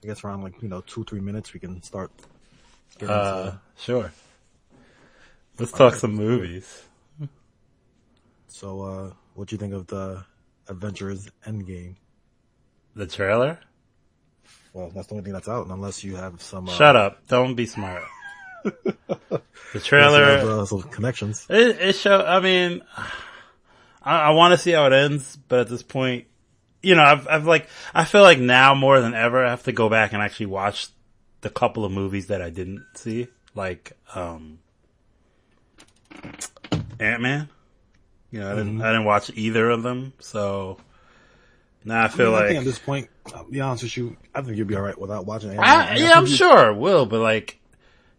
I guess around 2-3 minutes we can start getting into. Sure. Let's talk some movies. So, what do you think of the Avengers Endgame? The trailer? Well, that's the only thing that's out, unless you have some. Shut up! Don't be smart. The trailer, have, some connections. It show. I mean, I want to see how it ends, but at this point, I feel like now more than ever, I have to go back and actually watch the couple of movies that I didn't see, like Ant-Man. I didn't watch either of them, so now I feel like I think at this point, I'll be honest with you, I think you'll be all right without watching Ant-Man. I'm sure it will, but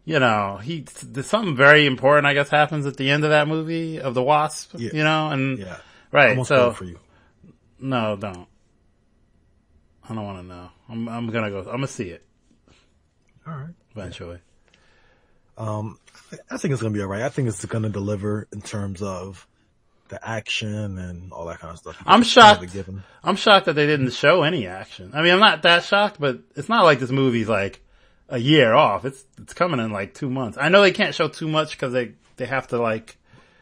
there's something very important, I guess, happens at the end of that movie of the Wasp, right. Almost so, for you. No, don't. I don't want to know. I'm gonna see it. All right. Eventually. I think it's gonna be all right. I think it's gonna deliver in terms of the action and all that kind of stuff. I'm shocked. I'm shocked that they didn't show any action. I mean, I'm not that shocked, but it's not like this movie's like a year off. It's coming in like 2 months. I know they can't show too much because they have to like.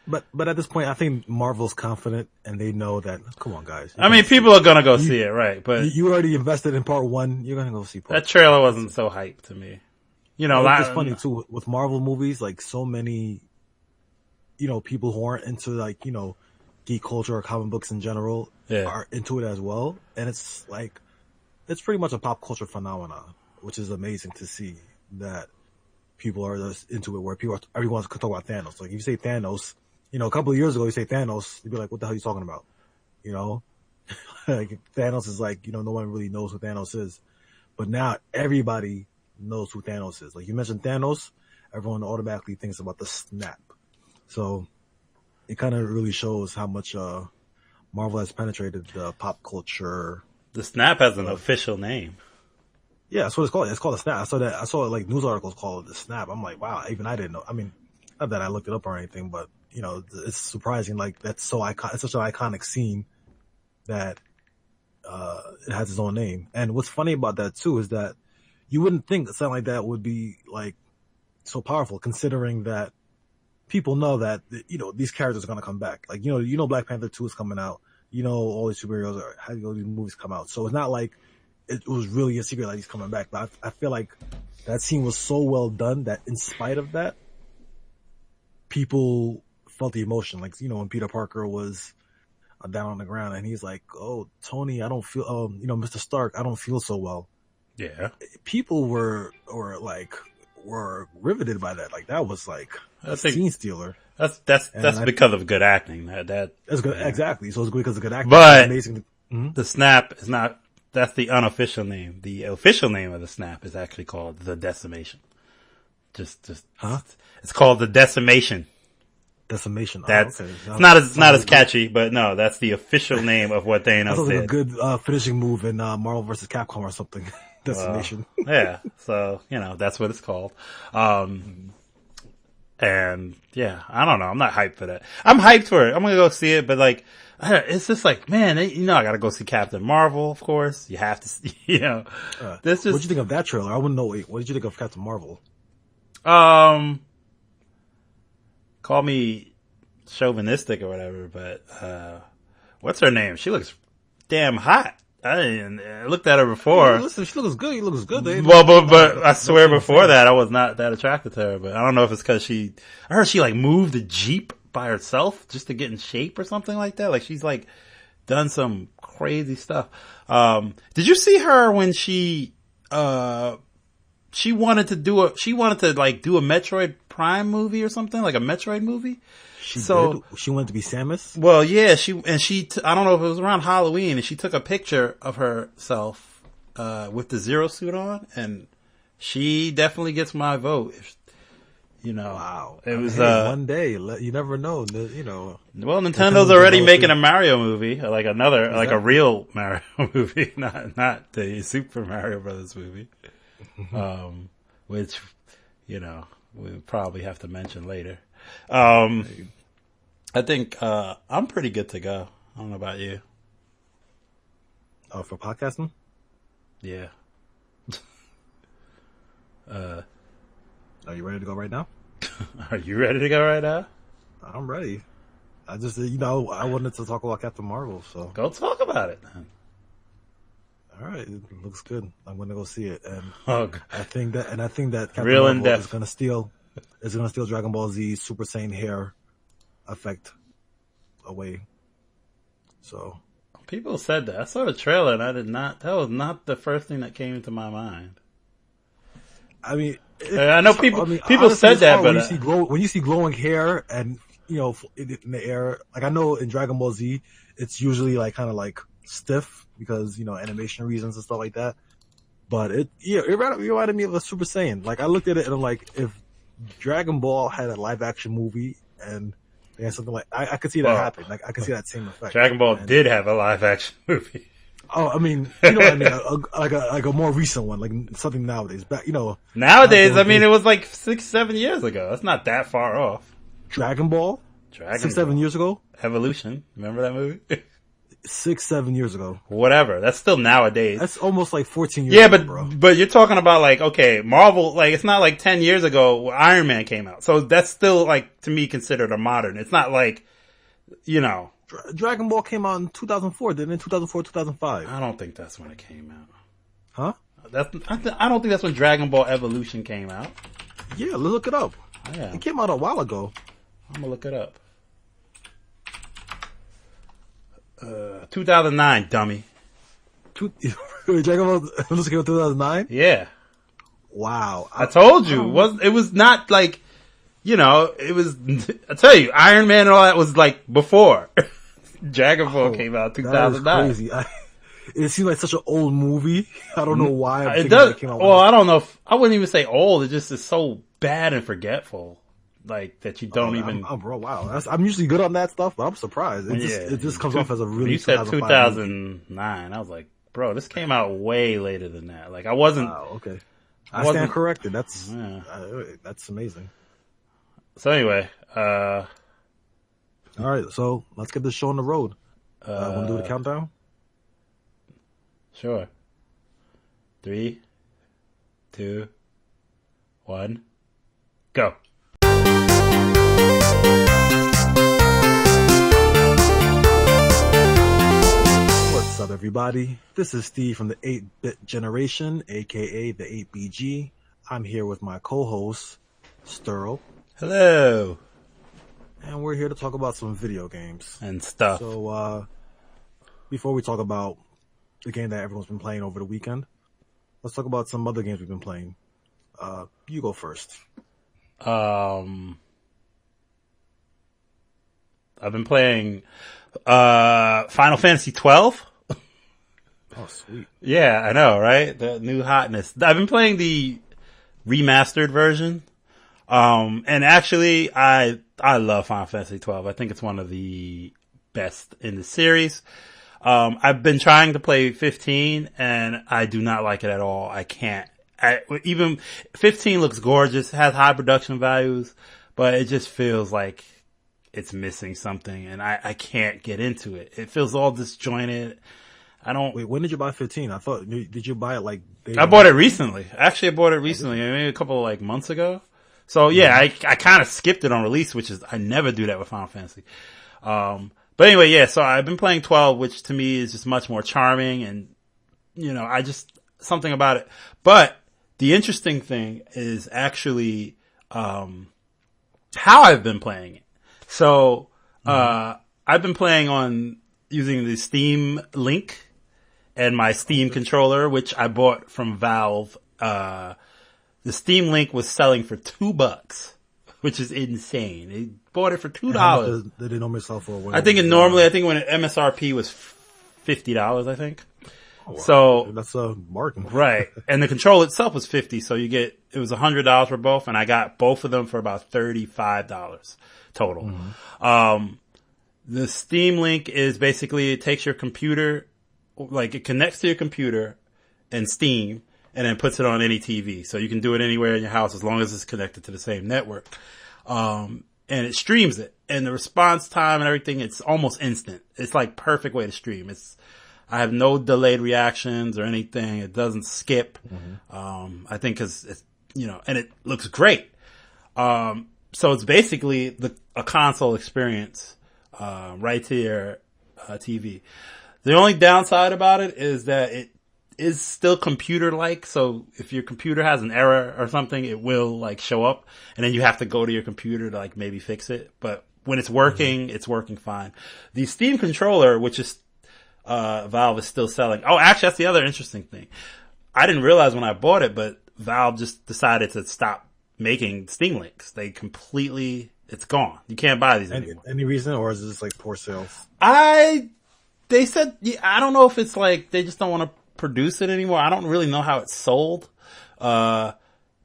But at this point, I think Marvel's confident and they know that. Come on, guys. I mean, people are gonna go see it, right? But you already invested in part 1. You're gonna go see part. That trailer wasn't so hyped to me. It's funny too with Marvel movies. Like so many, people who aren't into geek culture or comic books in general are into it as well, and it's like it's pretty much a pop culture phenomenon, which is amazing to see that people are just into it. Where everyone's talking about Thanos. Like if you say Thanos, a couple of years ago you say Thanos, you'd be like, "What the hell are you talking about?" Like Thanos is like no one really knows who Thanos is, but now everybody knows who Thanos is. Like you mentioned Thanos, everyone automatically thinks about the snap. So it kind of really shows how much Marvel has penetrated the pop culture. The snap has an official name. Yeah, that's what it's called. It's called the snap. I saw like news articles call it the snap. I'm like, wow, even I didn't know. I mean, not that I looked it up or anything, but it's surprising. Like that's so it's such an iconic scene that it has its own name. And what's funny about that too is that you wouldn't think something like that would be like so powerful, considering that people know that these characters are going to come back. Like Black Panther 2 is coming out. All these superheroes are having all these movies come out. So it's not like it was really a secret that he's coming back. But I feel like that scene was so well done that in spite of that, people felt the emotion. Like when Peter Parker was down on the ground and he's like, "Oh, Tony, I don't feel. Mr. Stark, I don't feel so well." Yeah, people were riveted by that. Like that was like a scene stealer. That's because of good acting. That's good. Yeah. Exactly. So it's good because of good acting. But amazing. Mm-hmm. The snap is not. That's the unofficial name. The official name of the snap is actually called the decimation. Huh? It's called the decimation. Decimation. That's okay. It's not as catchy, but no, that's the official name of what Thanos did. Like a good finishing move in Marvel vs. Capcom or something. Decimation. Yeah. So that's what it's called. And yeah, I don't know. I'm not hyped for that. I'm hyped for it. I'm gonna go see it, but like, it's just like, man, I gotta go see Captain Marvel. Of course, you have to. This just. What'd you think of that trailer? I wouldn't know. Wait, what did you think of Captain Marvel? Call me chauvinistic or whatever, but what's her name? She looks damn hot. I looked at her before. Yeah, listen, she looks good. He looks good. Well, but I swear before that I was not that attracted to her. But I don't know if it's because I heard she like moved a Jeep by herself just to get in shape or something like that. Like she's like done some crazy stuff. Did you see her when she wanted to do a Metroid Prime movie or something, like a Metroid movie? She wanted to be Samus? Well, yeah, I don't know if it was around Halloween, and she took a picture of herself, with the Zero suit on, and she definitely gets my vote. Wow. It was, one day, you never know, Well, Nintendo's already making a Mario movie, like a real Mario movie, not the Super Mario Brothers movie, which, we'll probably have to mention later. I think, I'm pretty good to go. I don't know about you. Oh, for podcasting? Yeah. Are you ready to go right now? Are you ready to go right now? I'm ready. I just, I wanted to talk about Captain Marvel, so. Go talk about it, then. All right, it looks good. I'm gonna go see it, and Oh, I think that Captain Real Marvel in-depth. is gonna steal Dragon Ball Z Super Saiyan hair effect away. So people said that. I saw the trailer and I did not. That was not the first thing that came into my mind. I mean, I know people. People honestly, said it's that, hard but when you see glowing hair and in the air, like I know in Dragon Ball Z, it's usually like kind of like stiff because animation reasons and stuff like that. But it reminded me of a Super Saiyan. Like I looked at it and I'm like, if Dragon Ball had a live action movie and they had something like I could see that happen. Like I could see that same effect. Dragon Ball did have a live action movie. Oh, I mean, you know what I mean? Like a more recent one, like something nowadays. Back, Nowadays, I mean, it was like 6-7 years ago. That's not that far off. Dragon Ball? 6-7 years ago? Evolution. Remember that movie? 6-7 years ago. Whatever. That's still nowadays. That's almost like 14 years ago, bro. But you're talking about like, okay, Marvel, like it's not like 10 years ago Iron Man came out. So that's still like, to me, considered a modern. It's not like, Dragon Ball came out in 2004, didn't it? 2004, 2005. I don't think that's when it came out. Huh? I don't think that's when Dragon Ball Evolution came out. Yeah, look it up. Yeah. It came out a while ago. I'm gonna look it up. 2009, dummy. Dragon Ball Evolution came out 2009? Yeah. Wow. I told you. It was not like, it was, I tell you, Iron Man and all that was like before. Dragon Ball came out 2009. That is crazy. It seems like such an old movie. I don't know why. It does. Well, I don't know if I wouldn't even say old. It just is so bad and forgetful, like that you don't even. Bro, wow. I'm usually good on that stuff, but I'm surprised. It just comes off as a really. You said 2009. I was like, bro, this came out way later than that. Like I wasn't. Wow. Okay. I stand corrected. That's amazing. So anyway, all right. So let's get this show on the road. Want to do the countdown? Sure. 3, 2, 1, go. What's up, everybody? This is Steve from the 8-bit generation, aka the 8BG. I'm here with my co-host, Sterl. Hello. And we're here to talk about some video games. And stuff. So, before we talk about the game that everyone's been playing over the weekend, let's talk about some other games we've been playing. You go first. I've been playing Final Fantasy 12. Oh, sweet. Yeah, I know, right? The new hotness. I've been playing the remastered version. And actually, I love Final Fantasy 12. I think it's one of the best in the series. I've been trying to play 15 and I do not like it at all. I can't. Even 15 looks gorgeous, has high production values, but it just feels like it's missing something and I can't get into it. It feels all disjointed. Wait, when did you buy 15? I thought, did you buy it like... I bought it recently. Actually, I bought it recently, maybe a couple of months ago. So yeah, I kind of skipped it on release, which is, I never do that with Final Fantasy. But anyway, yeah, so I've been playing 12, which to me is just much more charming and, something about it. But the interesting thing is actually, how I've been playing it. So, I've been playing on using the Steam Link and my Steam controller, which I bought from Valve. The Steam Link was selling for $2, which is insane. They bought it for $2. Did it normally sell for? I think when MSRP was $50, I think. Oh, wow. So that's a bargain, right? And the controller itself was $50, so it was $100 for both, and I got both of them for about $35 total. Mm-hmm. The Steam Link is basically, it takes your computer, it connects to your computer and Steam, and then puts it on any TV. So you can do it anywhere in your house as long as it's connected to the same network. And it streams it. And the response time and everything, it's almost instant. It's like perfect way to stream. I have no delayed reactions or anything. It doesn't skip. Mm-hmm. I think 'cause it's, and it looks great. So it's basically a console experience, right to your TV. The only downside about it is that it is still computer-like. So if your computer has an error or something, it will like show up, and then you have to go to your computer to like maybe fix it. But when it's working, it's working fine. The Steam controller, which is Valve is still selling. Oh, actually, that's the other interesting thing. I didn't realize when I bought it, but Valve just decided to stop making Steam Links. They completely, it's gone. You can't buy these anymore. Any reason, or is it just like poor sales? They said, I don't know if it's like they just don't want to produce it anymore. I don't really know how it's sold.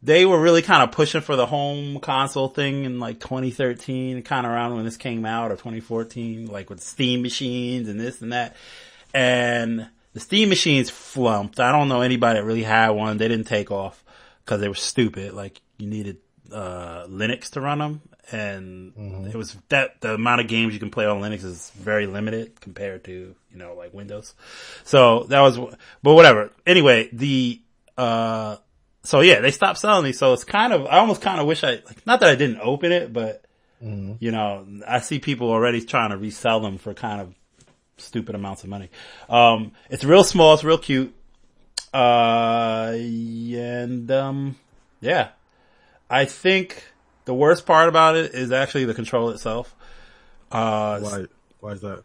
They were really kind of pushing for the home console thing in like 2013, kind of around when this came out, or 2014, like with Steam machines and this and that. And the Steam machines flumped. I don't know anybody that really had one. They didn't take off because they were stupid. Like you needed Linux to run them. And it was that the amount of games you can play on Linux is very limited compared to, like Windows. So that was, but whatever. Anyway, so yeah, they stopped selling these. So it's I almost kind of wish not that I didn't open it, but I see people already trying to resell them for kind of stupid amounts of money. It's real small. It's real cute. Yeah, I think the worst part about it is actually the controller itself. Why is that?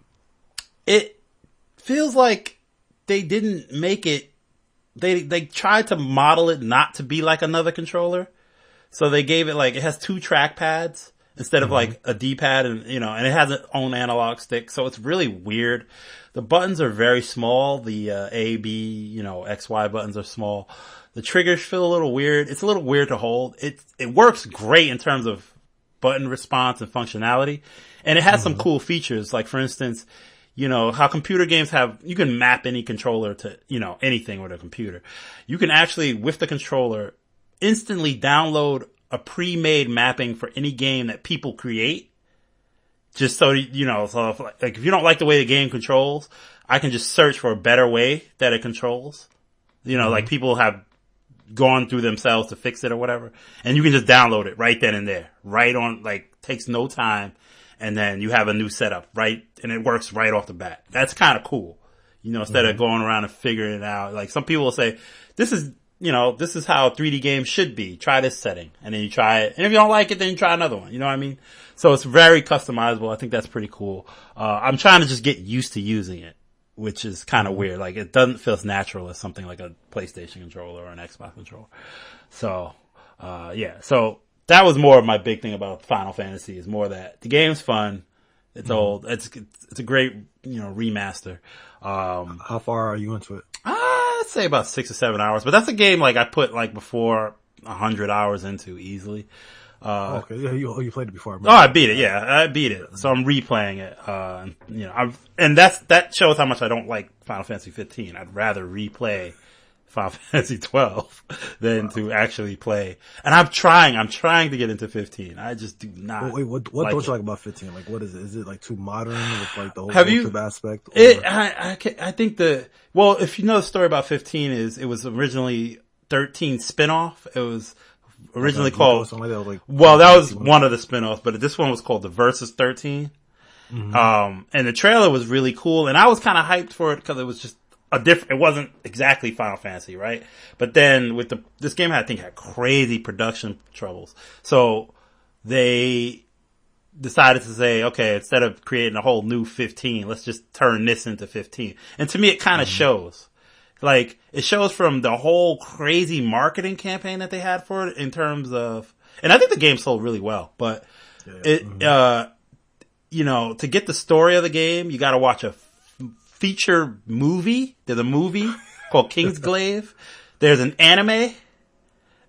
It feels like they didn't make it. They tried to model it not to be like another controller. So they gave it it has 2 trackpads instead of like a D-pad, and and it has its own analog stick. So it's really weird. The buttons are very small. The A, B, X, Y buttons are small. The triggers feel a little weird. It's a little weird to hold. It works great in terms of button response and functionality. And it has some cool features. Like, for instance, how computer games you can map any controller to, anything with a computer. You can actually, with the controller, instantly download a pre-made mapping for any game that people create. Just so, so if you don't like the way the game controls, I can just search for a better way that it controls. Like people have gone through themselves to fix it or whatever. And you can just download it right then and there. Right on, takes no time. And then you have a new setup, right? And it works right off the bat. That's kind of cool. Instead of going around and figuring it out. Like some people will say, this is how 3D games should be. Try this setting. And then you try it. And if you don't like it, then you try another one. You know what I mean? So it's very customizable. I think that's pretty cool. I'm trying to just get used to using it, which is kind of weird. Like it doesn't feel as natural as something like a PlayStation controller or an Xbox controller. So, yeah. So that was more of my big thing about Final Fantasy, is more that the game's fun. It's old. It's a great, remaster. How far are you into it? I'd say about 6 or 7 hours, but that's a game I put before 100 hours into easily. Okay. Yeah, you played it before. I beat it. Yeah, I beat it. So I'm replaying it. And that shows how much I don't like Final Fantasy 15. I'd rather replay Final Fantasy 12 than to actually play. And I'm trying to get into 15. I just do not. Wait, what don't you like about 15? Like, what is it? Is it too modern with the whole YouTube aspect? Or? I think if you know the story about 15 is it was originally 13 spinoff. It was originally called, that was one of the spinoffs, but this one was called the Versus 13. And the trailer was really cool, and I was kind of hyped for it because it was just it wasn't exactly Final Fantasy, right? But then with this game, I think had crazy production troubles. So they decided to say, okay, instead of creating a whole new 15, let's just turn this into 15. And to me, it kind of shows. It shows from the whole crazy marketing campaign that they had for it in terms of, and I think the game sold really well, but to get the story of the game, you gotta watch a feature movie. There's a movie called Kingsglaive. There's an anime,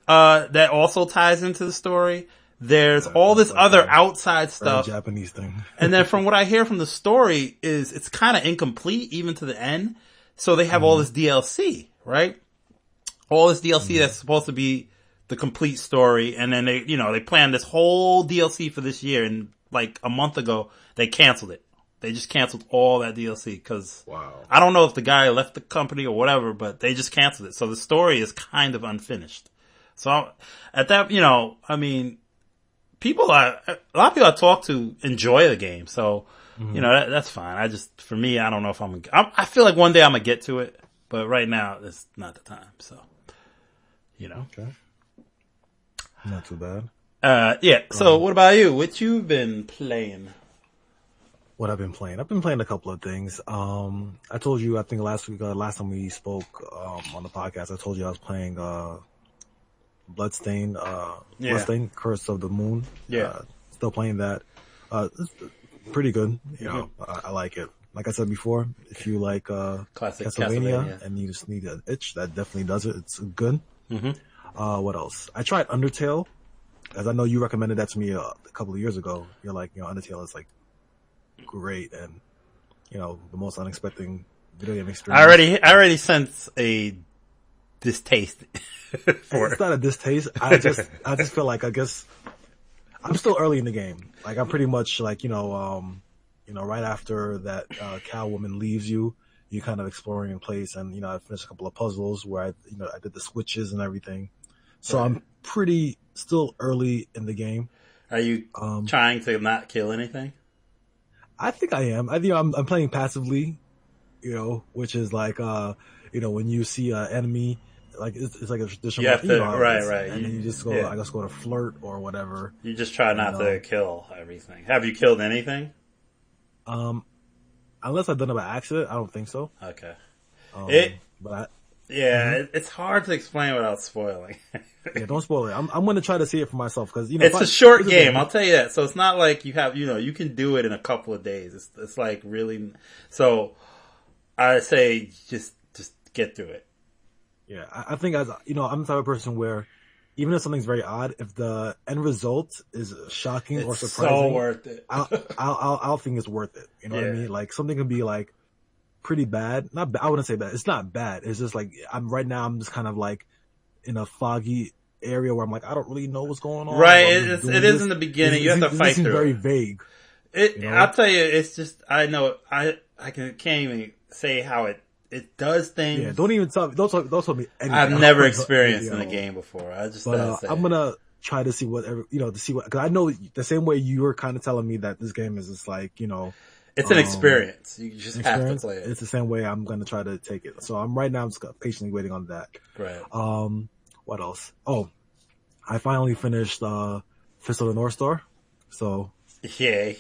that also ties into the story. There's all this other outside stuff. Japanese thing. And then from what I hear from the story is it's kind of incomplete even to the end. So they have all this DLC, right? All this DLC that's supposed to be the complete story. And then they planned this whole DLC for this year. And a month ago, they canceled it. They just canceled all that DLC because I don't know if the guy left the company or whatever, but they just canceled it. So the story is kind of unfinished. So at that, a lot of people I talk to enjoy the game, so that's fine. For me, I don't know if I feel like one day I'm gonna get to it, but right now it's not the time. So, Okay. Not too bad. Yeah. So, what about you? What you've been playing? What I've been playing? I've been playing a couple of things. I told you, I think last time we spoke on the podcast, I told you I was playing Bloodstained, Curse of the Moon. Yeah. Still playing that. It's pretty good. I like it. Like I said before, if you like classic Castlevania and you just need an itch, that definitely does it. It's good. What else? I tried Undertale, as I know you recommended that to me a couple of years ago. You're like, Undertale is like great and the most unexpected video game experience. I already sense a distaste for it. It's not a distaste. I just feel like, I guess I'm still early in the game. Like I'm pretty much like right after that cow woman leaves you, you're kind of exploring in place, and I finished a couple of puzzles where I did the switches and everything. So right. I'm pretty still early in the game. Are you trying to not kill anything? I think I am. I'm playing passively, which is like, when you see an enemy, like it's like a traditional. You have to, right. And then you just go, I just go to flirt or whatever. You just try not to kill everything. Have you killed anything? Unless I've done it by accident, I don't think so. Okay. It's hard to explain without spoiling. Yeah, don't spoil it. I'm going to try to see it for myself because it's a short game. I'll tell you that. So it's not like you have you can do it in a couple of days. It's like really. So I say just get through it. Yeah, I think I'm the type of person where even if something's very odd, if the end result is shocking or surprising, so worth it. I'll think it's worth it. You know what I mean? Like something can be like pretty bad. Not bad. I wouldn't say bad. It's not bad. It's just like I'm just kind of like in a foggy area where I'm like, I don't really know what's going on. Right. It is in the beginning. You have to fight through it. Very vague. I'll tell you, it's just, I know, I can't even say how it does things. Yeah, don't tell me anything. I've never experienced in a game before. I just, I'm gonna try to see because I know the same way you were kind of telling me that this game is just like, it's an experience. You just have to play it. It's the same way I'm going to try to take it. So I'm just patiently waiting on that. Right. What else? Oh, I finally finished Fist of the North Star. So yay.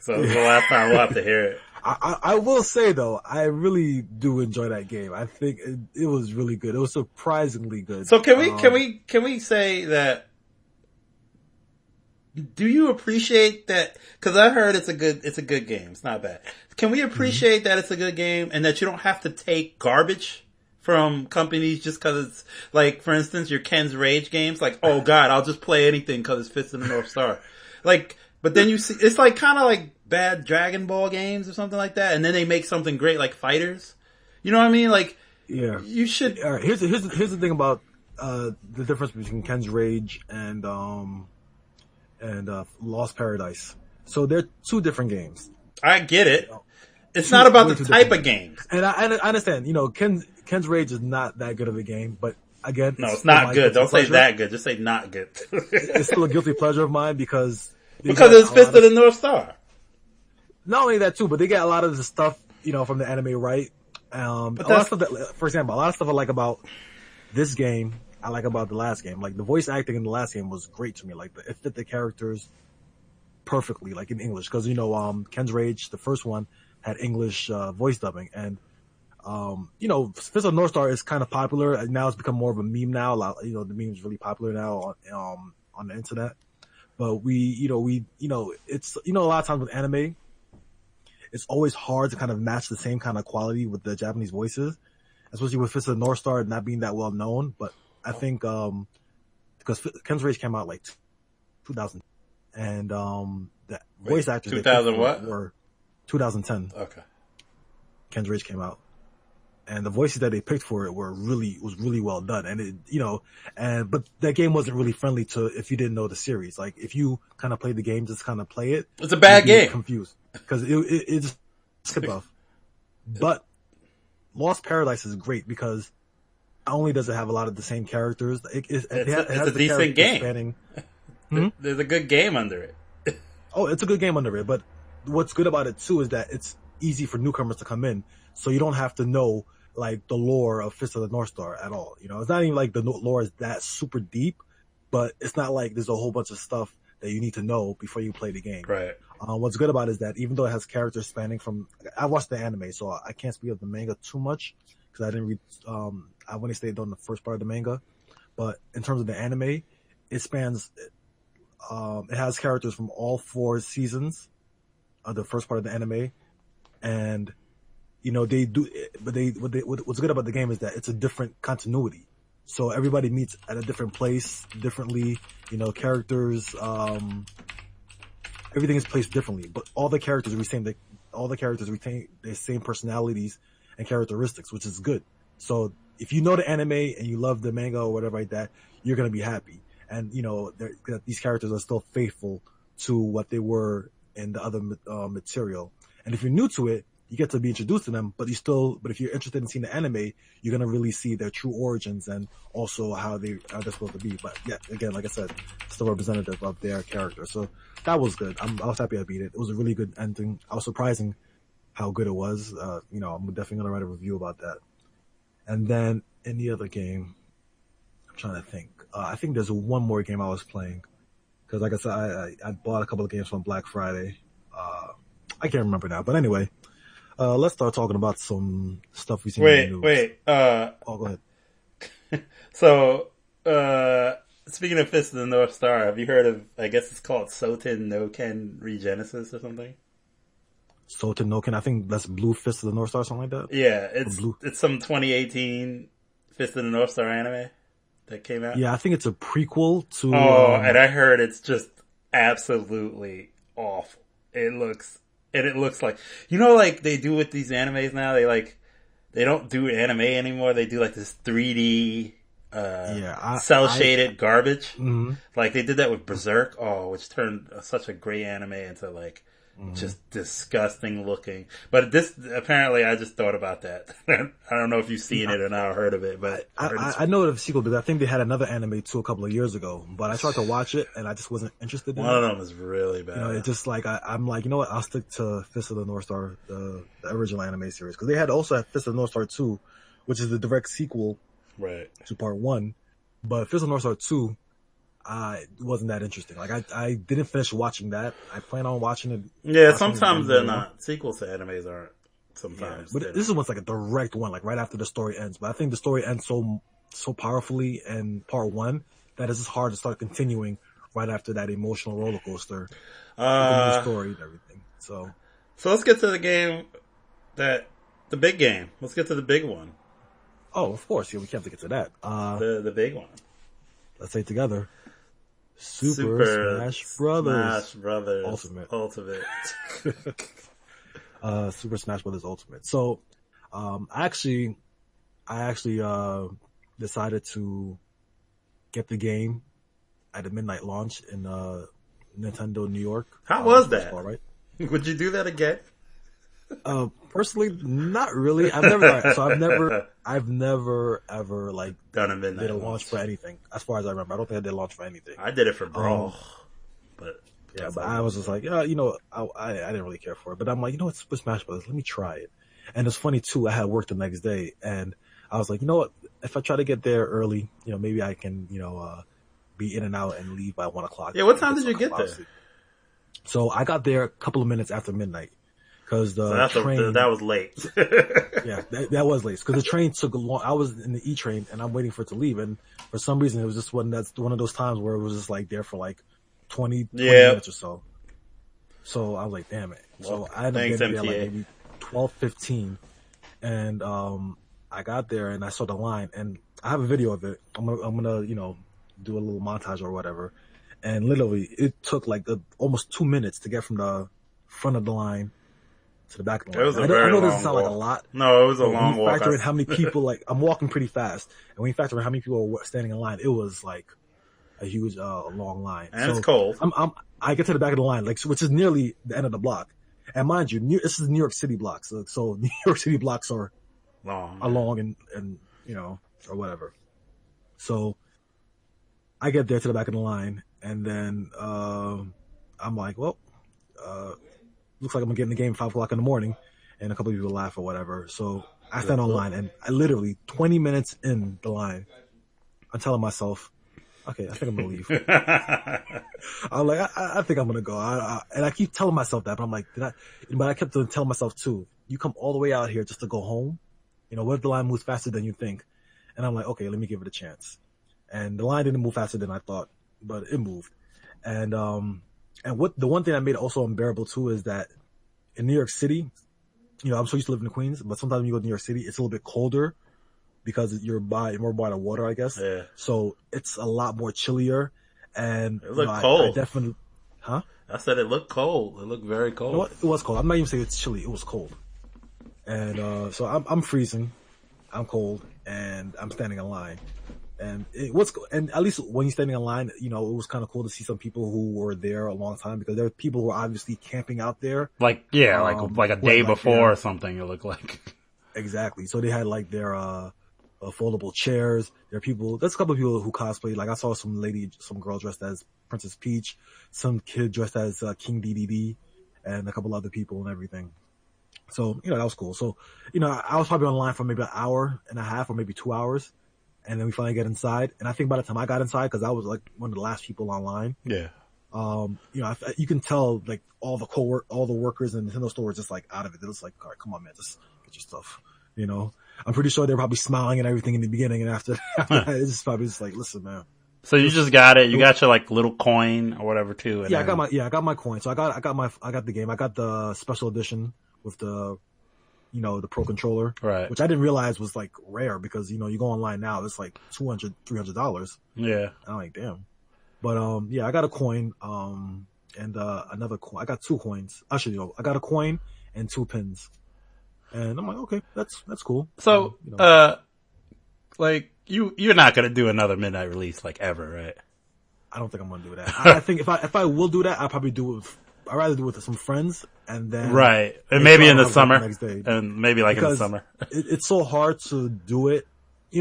So the last time we'll have to hear it. I will say though, I really do enjoy that game. I think it was really good. It was surprisingly good. So can we say that? Do you appreciate that? Because I heard it's a good game. It's not bad. Can we appreciate that it's a good game and that you don't have to take garbage from companies just because it's like, for instance, your Ken's Rage games? Like, oh God, I'll just play anything because it's Fist of the North Star. Like, but then you see, it's like kind of like bad Dragon Ball games or something like that, and then they make something great like Fighters. You know what I mean? Like, yeah, you should. All right, here's the thing about the difference between Ken's Rage and Lost Paradise. So they're two different games. I get it. It's not about the type of games. And I understand. Ken's Rage is not that good of a game, but again, no, it's not good. Don't say that good. Just say not good. It's still a guilty pleasure of mine because it's Fist of the North Star. Not only that too, but they get a lot of the stuff from the anime right. But a lot of stuff that, for example, a lot of stuff I like about this game, I like about the last game. Like the voice acting in the last game was great to me. Like it fit the characters perfectly, like in English. Because Ken's Rage, the first one, had English voice dubbing, and Fist of the North Star is kind of popular, and now it's become more of a meme now. The meme is really popular now on the internet. But it's a lot of times with anime, it's always hard to kind of match the same kind of quality with the Japanese voices, especially with Fist of the North Star not being that well known. But I think because Ken's Rage came out like 2000, and the voice actors 2000 what were 2010. Okay, Ken's Rage came out, and the voices that they picked for it was really well done. And but that game wasn't really friendly to if you didn't know the series. Like if you kind of play the game, just kind of play it. It's a bad game. Confused because it just skipped off. But Lost Paradise is great because not only does it have a lot of the same characters, it's a decent game. There's a good game under it. Oh, it's a good game under it, but what's good about it too is that it's easy for newcomers to come in, so you don't have to know like the lore of Fist of the North Star at all. You know, it's not even like the lore is that super deep, but it's not like there's a whole bunch of stuff that you need to know before you play the game. Right. What's good about it is that even though it has characters spanning from, I watched the anime, so I can't speak of the manga too much because I didn't read. I only stayed on the first part of the manga, but in terms of the anime, it spans. It has characters from all 4 seasons of the first part of the anime, and you know they do. But what's good about the game is that it's a different continuity. So everybody meets at a different place, differently. You know, characters. Everything is placed differently, but all the characters retain the same personalities and characteristics, which is good. So if you know the anime and you love the manga or whatever like that, you're gonna be happy. And you know these characters are still faithful to what they were in the other material. And if you're new to it, you get to be introduced to them, but if you're interested in seeing the anime, you're gonna really see their true origins and also how they're supposed to be. But yeah, again, like I said, still representative of their character. So that was good. I was happy I beat it. It was a really good ending. I was surprising how good it was. You know, I'm definitely gonna write a review about that. And then any other game, I'm trying to think. I think there's one more game I was playing because, like I said, I bought a couple of games from Black Friday. I can't remember now, but anyway. Let's start talking about some stuff we've seen in the news. Wait. Go ahead. So, speaking of Fist of the North Star, have you heard of, I guess it's called Soten no Ken Regenesis or something? Soten no Ken, I think that's Blue Fist of the North Star, something like that? Yeah, it's some 2018 Fist of the North Star anime that came out. Yeah, I think it's a prequel to... and I heard it's just absolutely awful. It looks like, you know, like they do with these animes now. They don't do anime anymore. They do like this 3D, cell shaded garbage. Mm-hmm. Like they did that with Berserk, which turned such a great anime into like just disgusting looking. But this, apparently, I just thought about that. I don't know if you've seen it or not or heard of it, but I know of the sequel because I think they had another anime too a couple of years ago. But I tried to watch it and I just wasn't interested in it. One of them is really bad. You know, it's just like I'm like, you know what? I'll stick to Fist of the North Star, the original anime series, because they had also Fist of the North Star 2, which is the direct sequel to Part 1. But Fist of the North Star 2. It wasn't that interesting. Like I didn't finish watching that. I plan on watching it. Yeah, sometimes they're not. Sequels to animes aren't. Sometimes, but this is one's like a direct one, like right after the story ends. But I think the story ends so powerfully in Part 1 that it's just hard to start continuing right after that emotional roller coaster. The story and everything. So let's get to the game the big game. Let's get to the big one. Oh, of course. Yeah, we can't get to that. The big one. Let's say it together. Super Smash Brothers. Ultimate. Super Smash Brothers Ultimate. So, I actually decided to get the game at a midnight launch in Nintendo New York. How was that? Right? Would you do that again? Personally, not really. I've never ever like done a midnight did a launch for anything. As far as I remember, I don't think I did a launch for anything. I did it for Brawl, but I was just like, yeah, you know, I didn't really care for it. But I'm like, you know what, Super Smash Brothers, let me try it. And it's funny too. I had work the next day, and I was like, you know what, if I try to get there early, you know, maybe I can, you know, be in and out and leave by 1:00. Yeah, what time did you get there? So I got there a couple of minutes after midnight. Because train that was late. Yeah, that was late. Because the train took a long. I was in the E train and I'm waiting for it to leave, and for some reason it was just one of those times where it was just like there for like 20 minutes or so. So I was like, damn it. So I ended up getting there like maybe 12:15, and I got there and I saw the line, and I have a video of it. I'm gonna you know do a little montage or whatever, and literally it took like almost 2 minutes to get from the front of the line to the back of the line. I know this doesn't sound like a lot. No, it was a long walk. When you factor in how many people, like, I'm walking pretty fast, and when you factor in how many people were standing in line, it was like a huge, long line. And it's cold. I get to the back of the line, like, which is nearly the end of the block. And mind you, this is New York City blocks, so New York City blocks are long and you know, or whatever. So I get there to the back of the line, and then I'm like, well, looks like I'm gonna get in the game 5 o'clock in the morning, and a couple of people laugh or whatever. So I stand online, and I literally 20 minutes in the line, I'm telling myself, okay, I think I'm gonna leave. I'm like, I think I'm gonna go. And I keep telling myself that, but I'm like, but I kept telling myself too, you come all the way out here just to go home. What if the line moves faster than you think? And I'm like, okay, let me give it a chance. And the line didn't move faster than I thought, but it moved. And what the one thing that made it also unbearable too is that in New York City, I'm so used to living in Queens, but sometimes when you go to New York City, it's a little bit colder because you're more by the water, I guess. Yeah. So it's a lot more chillier. And it looked cold. I definitely, huh? I said it looked cold. It looked very cold. It was cold. I'm not even saying it's chilly. It was cold. And so I'm freezing, I'm cold, and I'm standing in line. And and at least when you're standing in line, it was kind of cool to see some people who were there a long time because there were people who were obviously camping out there. Like a day before or something. It looked like. Exactly. So they had like their foldable chairs. There's a couple of people who cosplay. Like I saw some girl dressed as Princess Peach, some kid dressed as King DDD, and a couple other people and everything. So, that was cool. So, I was probably online for maybe an hour and a half or maybe 2 hours. And then we finally get inside. And I think by the time I got inside, cause I was like one of the last people online. Yeah. You can tell like all the workers in the Nintendo store were just like out of it. They're just like, all right, come on, man, just get your stuff. I'm pretty sure they're probably smiling and everything in the beginning. And after that, it's just probably just like, listen, man. So you just got it. You got your like little coin or whatever too. Yeah, I got my coin. So I got the game. I got the special edition with the Pro Controller. Right. Which I didn't realize was like rare because, you go online now, it's like $200, $300. Yeah. And I'm like, damn. But, yeah, I got a coin, and, another coin. I got 2 coins. Actually, I got a coin and 2 pins. And I'm like, okay, that's cool. So, like, you're not gonna do another midnight release like ever, right? I don't think I'm gonna do that. I think if I will do that, I'll probably do it I'd rather do it with some friends and then. Right. And maybe in the summer. Next day. And maybe like because in the summer. It's so hard to do it.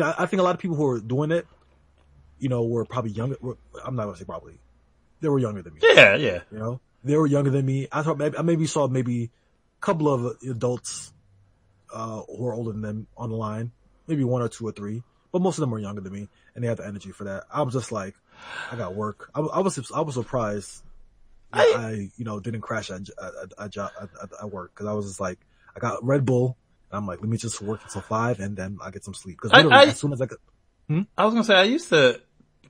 I think a lot of people who are doing it, were probably younger. I'm not going to say probably. They were younger than me. Yeah. They were younger than me. I maybe saw a couple of adults, who are older than them on the line. Maybe 1 or 2 or 3. But most of them were younger than me and they had the energy for that. I was just like, I got work. I was surprised. I didn't crash at work because I was just like, I got Red Bull. And I'm like, let me just work until 5 and then I get some sleep. Because as soon as I could, I was gonna say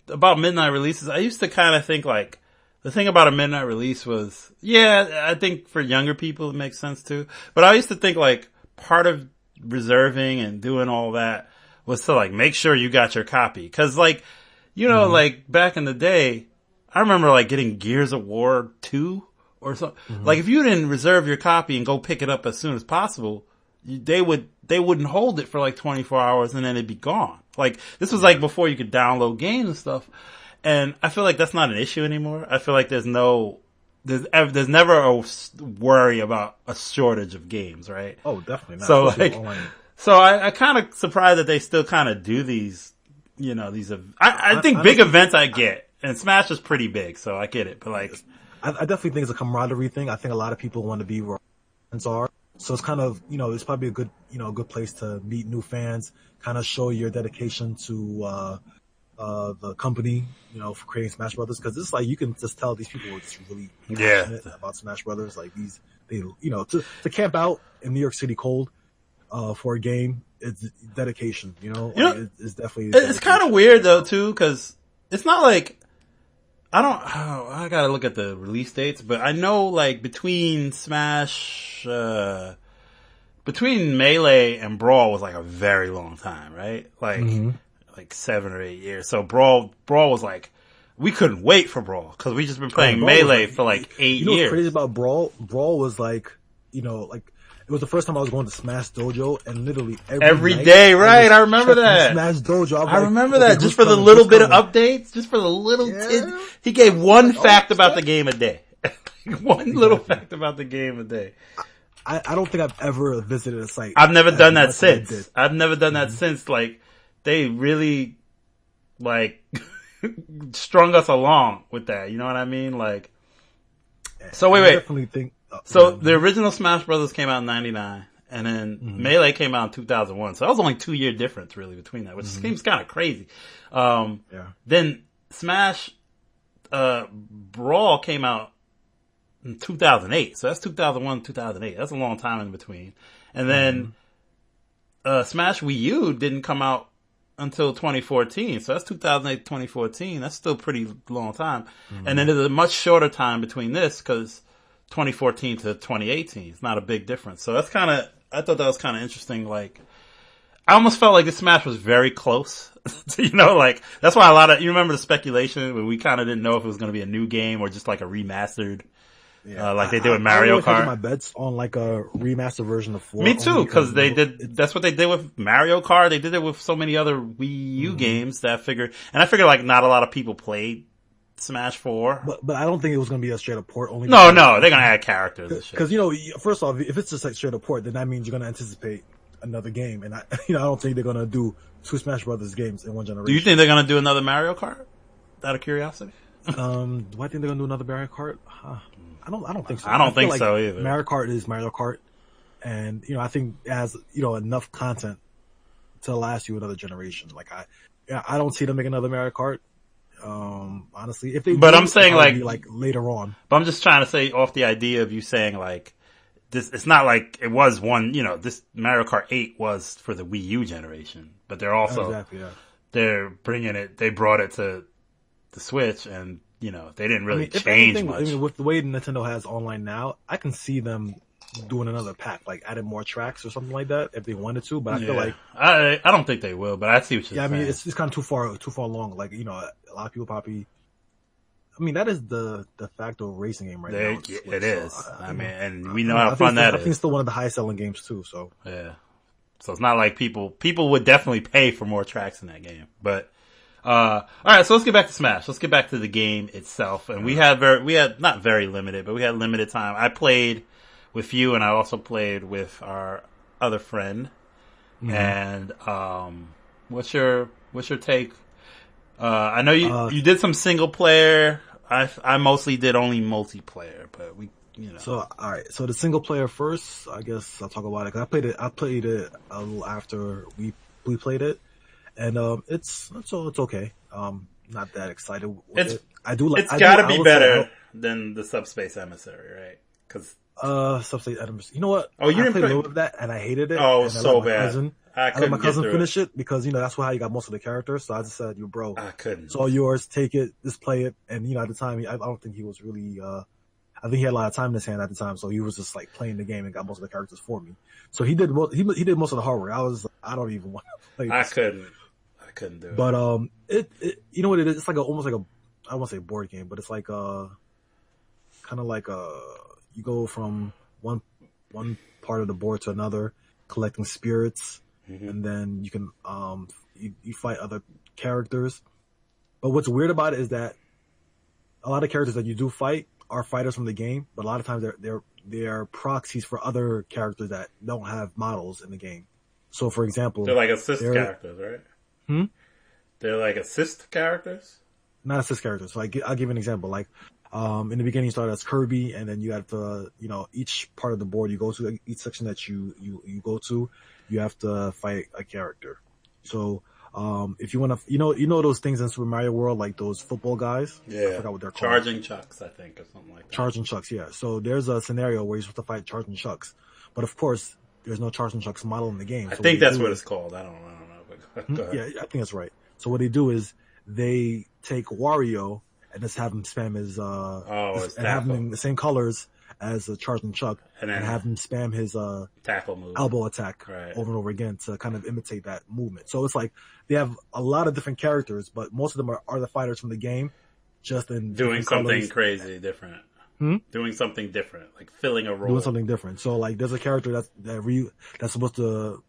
about midnight releases. I used to kind of think like the thing about a midnight release was, I think for younger people it makes sense too. But I used to think like part of reserving and doing all that was to like make sure you got your copy because like like back in the day. I remember like getting Gears of War 2 or something. Mm-hmm. Like if you didn't reserve your copy and go pick it up as soon as possible, they wouldn't hold it for like 24 hours and then it'd be gone. Like this was like before you could download games and stuff. And I feel like that's not an issue anymore. I feel like there's never a worry about a shortage of games, right? Oh, definitely not. So like, I kind of surprised that they still kind of do these, these, I think big events I get. And Smash is pretty big, so I get it. But like, I definitely think it's a camaraderie thing. I think a lot of people want to be where fans are, so it's kind of it's probably a good good place to meet new fans, kind of show your dedication to the company, for creating Smash Brothers. Because it's like you can just tell these people are just really passionate about Smash Brothers. Like to camp out in New York City cold for a game, it's dedication. It's definitely. It's kind of weird though too, because it's not like. I gotta look at the release dates, but I know like between Smash, between Melee and Brawl was like a very long time, right? Like, like 7 or 8 years. So Brawl was like, we couldn't wait for Brawl because we just been playing Melee for like 8 years. What's crazy about Brawl? Brawl was like, it was the first time I was going to Smash Dojo, and literally every day, right? I remember that. Smash Dojo. I remember that. Just for the little bit of updates, just for the little he gave one fact about the game a day. One little fact about the game a day. I don't think I've ever visited a site. I've never done that since. I've never done that since. Like, they really, like, strung us along with that. You know what I mean? Like, so I wait. definitely think. So the original Smash Brothers came out in '99, and then Melee came out in 2001. So that was only 2-year difference really between that, which seems kind of crazy. Then Smash Brawl came out in 2008. So that's 2001, 2008. That's a long time in between. And then Smash Wii U didn't come out until 2014. So that's 2008 to 2014. That's still a pretty long time. And then there's a much shorter time between this because 2014 to 2018. It's not a big difference. So that's kind of, I thought that was kind of interesting. Like, I almost felt like this Smash was very close. You know, like, that's why you remember the speculation when we kind of didn't know if it was going to be a new game or just like a remastered, like they did with Mario Kart. I my bets on like a remastered version of 4. Me too, because that's what they did with Mario Kart. They did it with so many other Wii U games that I figured like not a lot of people played Smash 4. But I don't think it was going to be a straight up port. Only no, they're going to add characters and shit. Because, you know, first off, if it's just like straight up port, then that means you're going to anticipate another game. And I don't think they're going to do 2 Smash Brothers games in one generation. Do you think they're going to do another Mario Kart? Out of curiosity? Do I think they're going to do another Mario Kart? I don't think so. I don't think so either. Mario Kart is Mario Kart. And, you know, I think it has, you know, enough content to last you another generation. Like, I don't see them making another Mario Kart. Honestly, if they, but I'm saying like later on. But I'm just trying to say off the idea of you saying like this. It's not like it was one. You know, this Mario Kart 8 was for the Wii U generation, but they're also they're bringing it. They brought it to the Switch, and you know they didn't really change much. I mean, with the way Nintendo has online now, I can see them doing another pack, like adding more tracks or something like that if they wanted to. But I feel like I don't think they will. But I see what you're saying. I mean, it's kind of too far along. Like, you know, a lot of people probably. I mean, that is the de facto racing game right now. It is. So, I mean, and we know how fun that is. I think it's still one of the highest selling games too. So yeah. So it's not like people would definitely pay for more tracks in that game. But all right, so let's get back to Smash. Let's get back to the game itself. And we had not very limited, but we had limited time. I played with you, and I also played with our other friend. And what's your take? I know you did some single player. I mostly did only multiplayer, but we, you know. So all right, so the single player first. I guess I'll talk about it. 'Cause I played it a little after we played it, and it's okay. Not that excited with it. It's got to be better than the Subspace Emissary, right? Because Subspace Emissary. You know what? Oh, you I didn't played a little of that, and I hated it. Oh, it was so bad. I let my cousin finish it because, you know, that's how you got most of the characters. So I just said, "You bro, I couldn't. It's all yours. Take it. Just play it." And, you know, at the time, I don't think he was really, I think he had a lot of time in his hand at the time. So he was just like playing the game and got most of the characters for me. So he did most of the hard work. I don't even want to play this. I couldn't do it. But, it you know what it is? It's like almost like I won't say board game, but it's like kind of like you go from one part of the board to another, collecting spirits. And then you can you fight other characters. But what's weird about it is that a lot of characters that you do fight are fighters from the game, but a lot of times they're proxies for other characters that don't have models in the game. So, for example, they're like assist characters, right? They're like assist characters? Not assist characters. So I'll give you an example. Like, in the beginning you start as Kirby, and then you have to, you know, each part of the board you go to, each section that you go to, you have to fight a character. So, if you want to, you know those things in Super Mario World, like those football guys? Yeah. I forgot what they're called. Charging Chucks, I think, or something like that. Charging Chucks, yeah. So there's a scenario where you're supposed to fight Charging Chucks. But of course, there's no Charging Chucks model in the game. I think that's what it's called. I don't know. But yeah, I think that's right. So what they do is they take Wario and just have him spam his, and have him in the same colors as a Charging Chuck, and have him spam his tackle move, elbow attack over and over again to kind of imitate that movement. So it's like they have a lot of different characters, but most of them are the fighters from the game, just in doing something crazy different. Doing something different, like filling a role. Doing something different. So like there's a character that Ryu's supposed to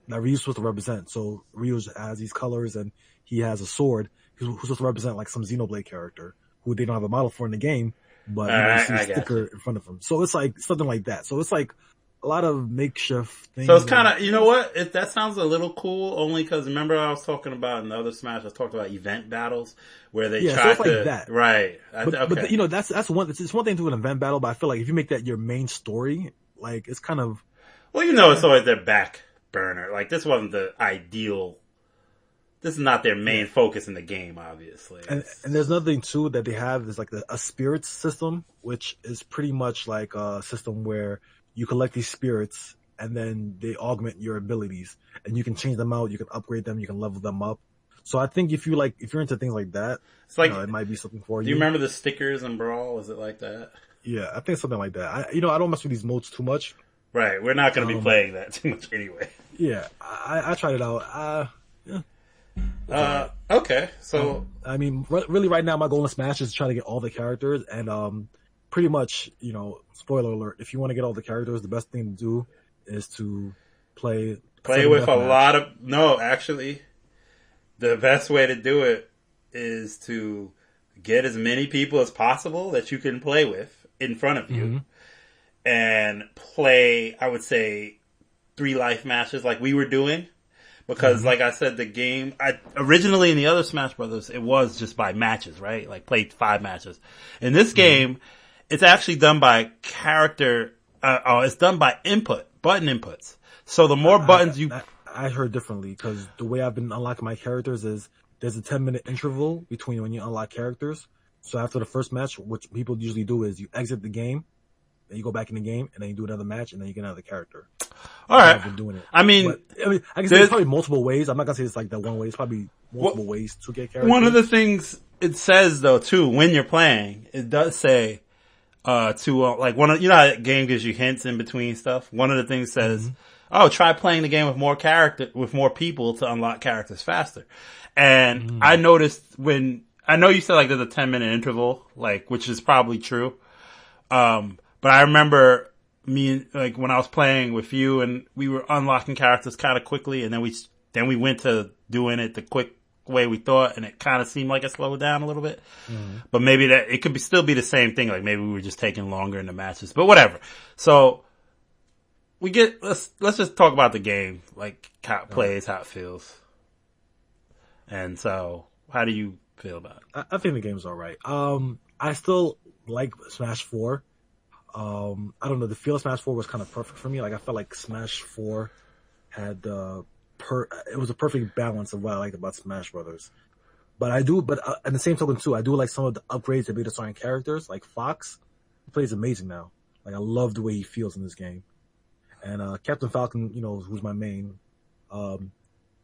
represent. So Ryu has these colors and he has a sword who's supposed to represent like some Xenoblade character who they don't have a model for in the game, but you see a sticker in front of him. So it's like something like that. So it's like a lot of makeshift things. So it's kind of, you know what? That sounds a little cool, only because remember I was talking about in the other Smash, I talked about event battles where they try so it's to like that, right? But you know that's one. It's one thing to an event battle, but I feel like if you make that your main story, like it's kind of well, you know, it's always their back burner. Like this wasn't the ideal. This is not their main focus in the game, obviously. And there's another thing too that they have is like a spirits system, which is pretty much like a system where you collect these spirits and then they augment your abilities, and you can change them out, you can upgrade them, you can level them up. So I think if you're into things like that, it's like it might be something for you. Do you remember the stickers in Brawl? Is it like that? Yeah, I think something like that. I don't mess with these modes too much. Right, we're not going to be playing that too much anyway. Yeah, I tried it out. Okay, so I mean, really, right now my goal in Smash is to try to get all the characters, and pretty much, spoiler alert: if you want to get all the characters, the best thing to do is to play with a lot of. No, actually, the best way to do it is to get as many people as possible that you can play with in front of you, and play. I would say 3 life matches like we were doing. Because, like I said, the game, originally in the other Smash Brothers, it was just by matches, right? Like, played 5 matches. In this game, it's actually done by character, it's done by button inputs. So the more buttons you... I heard differently, because the way I've been unlocking my characters is, there's a 10-minute interval between when you unlock characters. So after the first match, what people usually do is you exit the game, then you go back in the game, and then you do another match, and then you get another character. All right. I've been doing it. I mean, I guess there's probably multiple ways. I'm not gonna say it's like that one way. It's probably multiple ways to get characters. One of the things it says though too, when you're playing, it does say like one of how that game gives you hints in between stuff. One of the things says, "Oh, try playing the game with more people to unlock characters faster." And I noticed I know you said like there's a 10-minute interval, like which is probably true. But I remember when I was playing with you and we were unlocking characters kind of quickly, and then we went to doing it the quick way we thought, and it kind of seemed like it slowed down a little bit. But maybe that it could still be the same thing. Like maybe we were just taking longer in the matches, but whatever. So let's just talk about the game, like how it plays, how it feels. And so, how do you feel about it? I think the game's all right. I still like Smash 4. I don't know, the feel of Smash 4 was kind of perfect for me. Like, I felt like Smash 4 had it was a perfect balance of what I liked about Smash Brothers. But at the same token too, I do like some of the upgrades they made to certain characters, like Fox. He plays amazing now. Like, I love the way he feels in this game. And Captain Falcon, who's my main,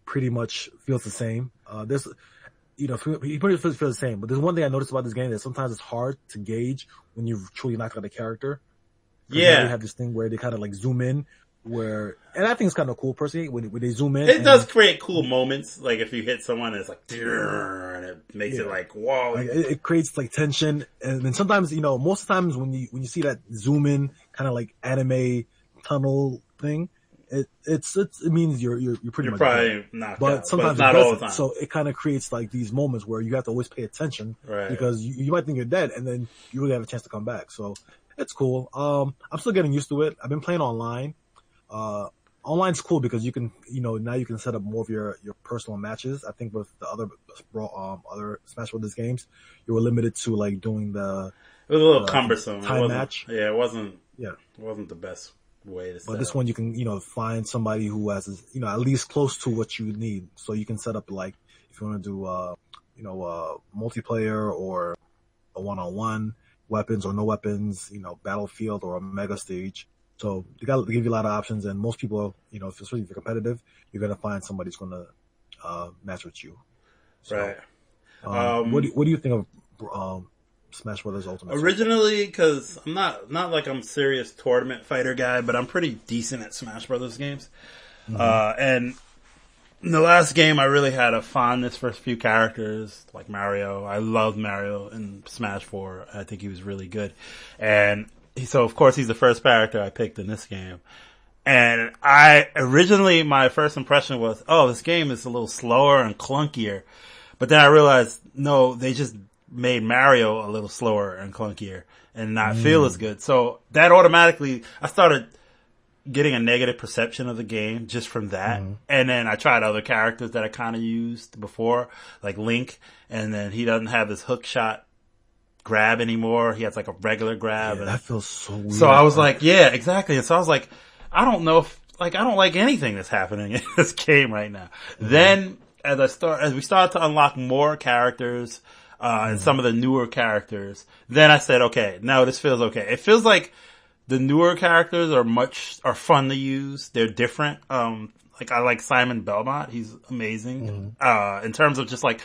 pretty much feels the same. He pretty much feels the same. But there's one thing I noticed about this game, that sometimes it's hard to gauge when you truly knock out a character. Yeah. They have this thing where they kind of like zoom in, and I think it's kind of cool personally when they zoom in. It does create cool moments. Like if you hit someone, it's like, and it makes it like, whoa. Like, it creates like tension. And then sometimes, most of the times when you see that zoom in kind of like anime tunnel thing, it means you're pretty much probably dead. knocked but out, sometimes but not all the time. So it kind of creates like these moments where you have to always pay attention, right? Because you might think you're dead, and then you really have a chance to come back. So it's cool. I'm still getting used to it. I've been playing online. Online's cool because you can, now you can set up more of your personal matches. I think with the other Smash Brothers games, you were limited to like doing it was a little cumbersome. Time match. Yeah, it wasn't the best way to set But this up. one you can, find somebody who has, at least close to what you need. So you can set up like, if you want to do, multiplayer or a one-on-one, weapons or no weapons, battlefield or a mega stage. So they give you a lot of options, and most people, especially if you're competitive, you're going to find somebody who's going to match with you. So, right. What do you think of Smash Brothers Ultimate? Originally, because I'm not like I'm a serious tournament fighter guy, but I'm pretty decent at Smash Brothers games. And in the last game, I really had a fondness for a few characters, like Mario. I loved Mario in Smash 4. I think he was really good. And so, of course, he's the first character I picked in this game. And originally, my first impression was, oh, this game is a little slower and clunkier. But then I realized, no, they just made Mario a little slower and clunkier and not feel as good. So that automatically, I started getting a negative perception of the game just from that. And then I tried other characters that I kind of used before, like Link, and then he doesn't have this hook shot grab anymore. He has like a regular grab. Yeah, and that feels so weird. So I was like, yeah, exactly. And so I was like, I don't know if, like, I don't like anything that's happening in this game right now. Then as we started to unlock more characters, and some of the newer characters, then I said, okay, no, this feels okay. It feels like the newer characters are fun to use. They're different. Like I like Simon Belmont. He's amazing. In terms of just like,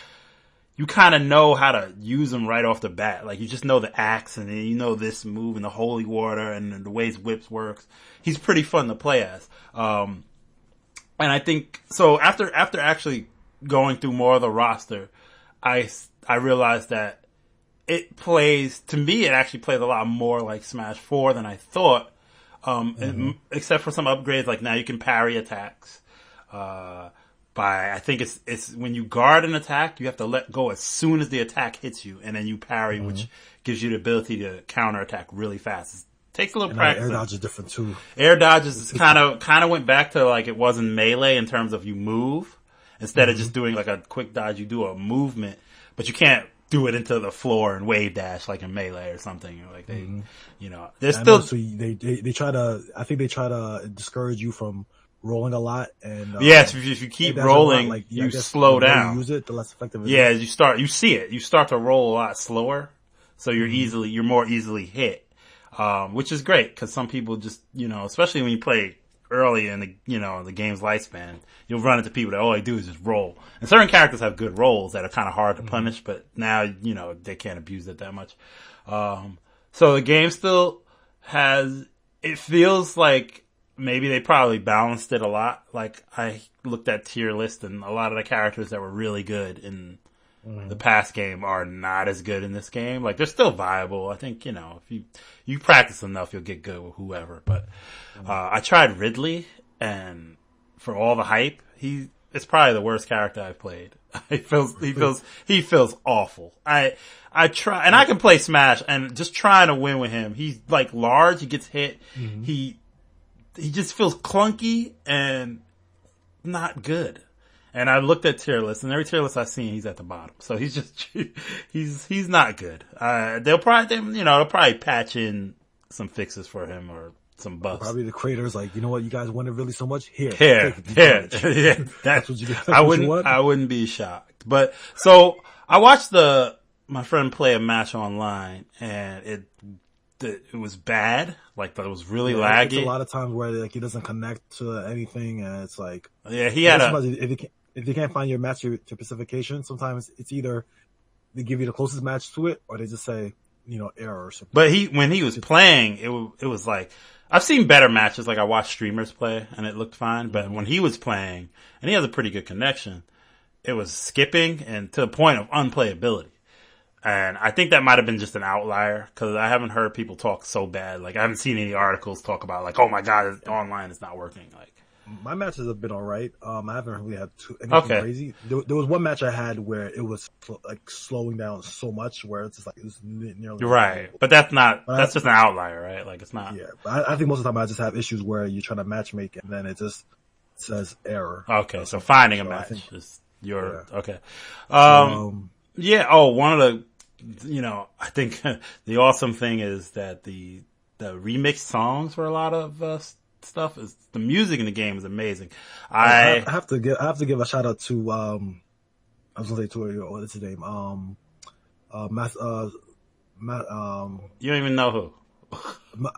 you kind of know how to use him right off the bat. Like you just know the axe and then you know this move and the holy water and the way his whips works. He's pretty fun to play as. And I think, so after actually going through more of the roster, I realized that it actually plays a lot more like Smash 4 than I thought. Except for some upgrades, like now you can parry attacks. I think it's when you guard an attack, you have to let go as soon as the attack hits you, and then you parry, which gives you the ability to counter attack really fast. It takes a little practice. Air dodge is different too. Air dodges kind of went back to like it was in Melee in terms of you move instead of just doing like a quick dodge. You do a movement, but you can't do it into the floor and wave dash like in Melee or something. Like they, they're still. So they try to. I think they try to discourage you from rolling a lot, and yes, if you keep rolling, like, you slow down. The more you use it, the less effective it is. You see it. You start to roll a lot slower, so you're more easily hit, which is great because some people just, especially when you play early in the game's lifespan, you'll run into people that all they do is just roll. And certain characters have good rolls that are kind of hard to punish, but now they can't abuse it that much. So the game still it feels like. Maybe they probably balanced it a lot. Like, I looked at tier list, and a lot of the characters that were really good in the past game are not as good in this game. Like, they're still viable. I think, if you practice enough, you'll get good with whoever. But I tried Ridley, and for all the hype, it's probably the worst character I've played. He feels awful. I try, and I can play Smash, and just trying to win with him, he's, like, large, he gets hit, he just feels clunky and not good. And I looked at tier lists, and every tier list I've seen, he's at the bottom. So he's just, he's not good. They'll probably patch in some fixes for him or some buffs. Probably the creators like, you know what, you guys wanted really so much? Here. Yeah. That's what you get. I wouldn't be shocked. But, so, I watched my friend play a match online, and it was bad. Like, it was really laggy. It's a lot of times where like he doesn't connect to anything, and it's like, he had if you can't find your match to specification, sometimes it's either they give you the closest match to it, or they just say error or something. But when he was playing, it was like, I've seen better matches. Like I watched streamers play, and it looked fine. But when he was playing, and he has a pretty good connection, it was skipping and to the point of unplayability. And I think that might have been just an outlier because I haven't heard people talk so bad. Like I haven't seen any articles talk about like, oh my god, online is not working. Like my matches have been all right. I haven't really had anything crazy. There was one match I had where it was like slowing down so much where it's just like it was nearly right. But that's just an outlier, right? Like it's not. Yeah, but I think most of the time I just have issues where you're trying to matchmake and then it just says error. Okay, so finding a match is okay. Yeah. Oh, one of the. I think the awesome thing is that the remixed songs for a lot of stuff is the music in the game is amazing. I have to give a shout out to I was gonna say what's his name you don't even know who.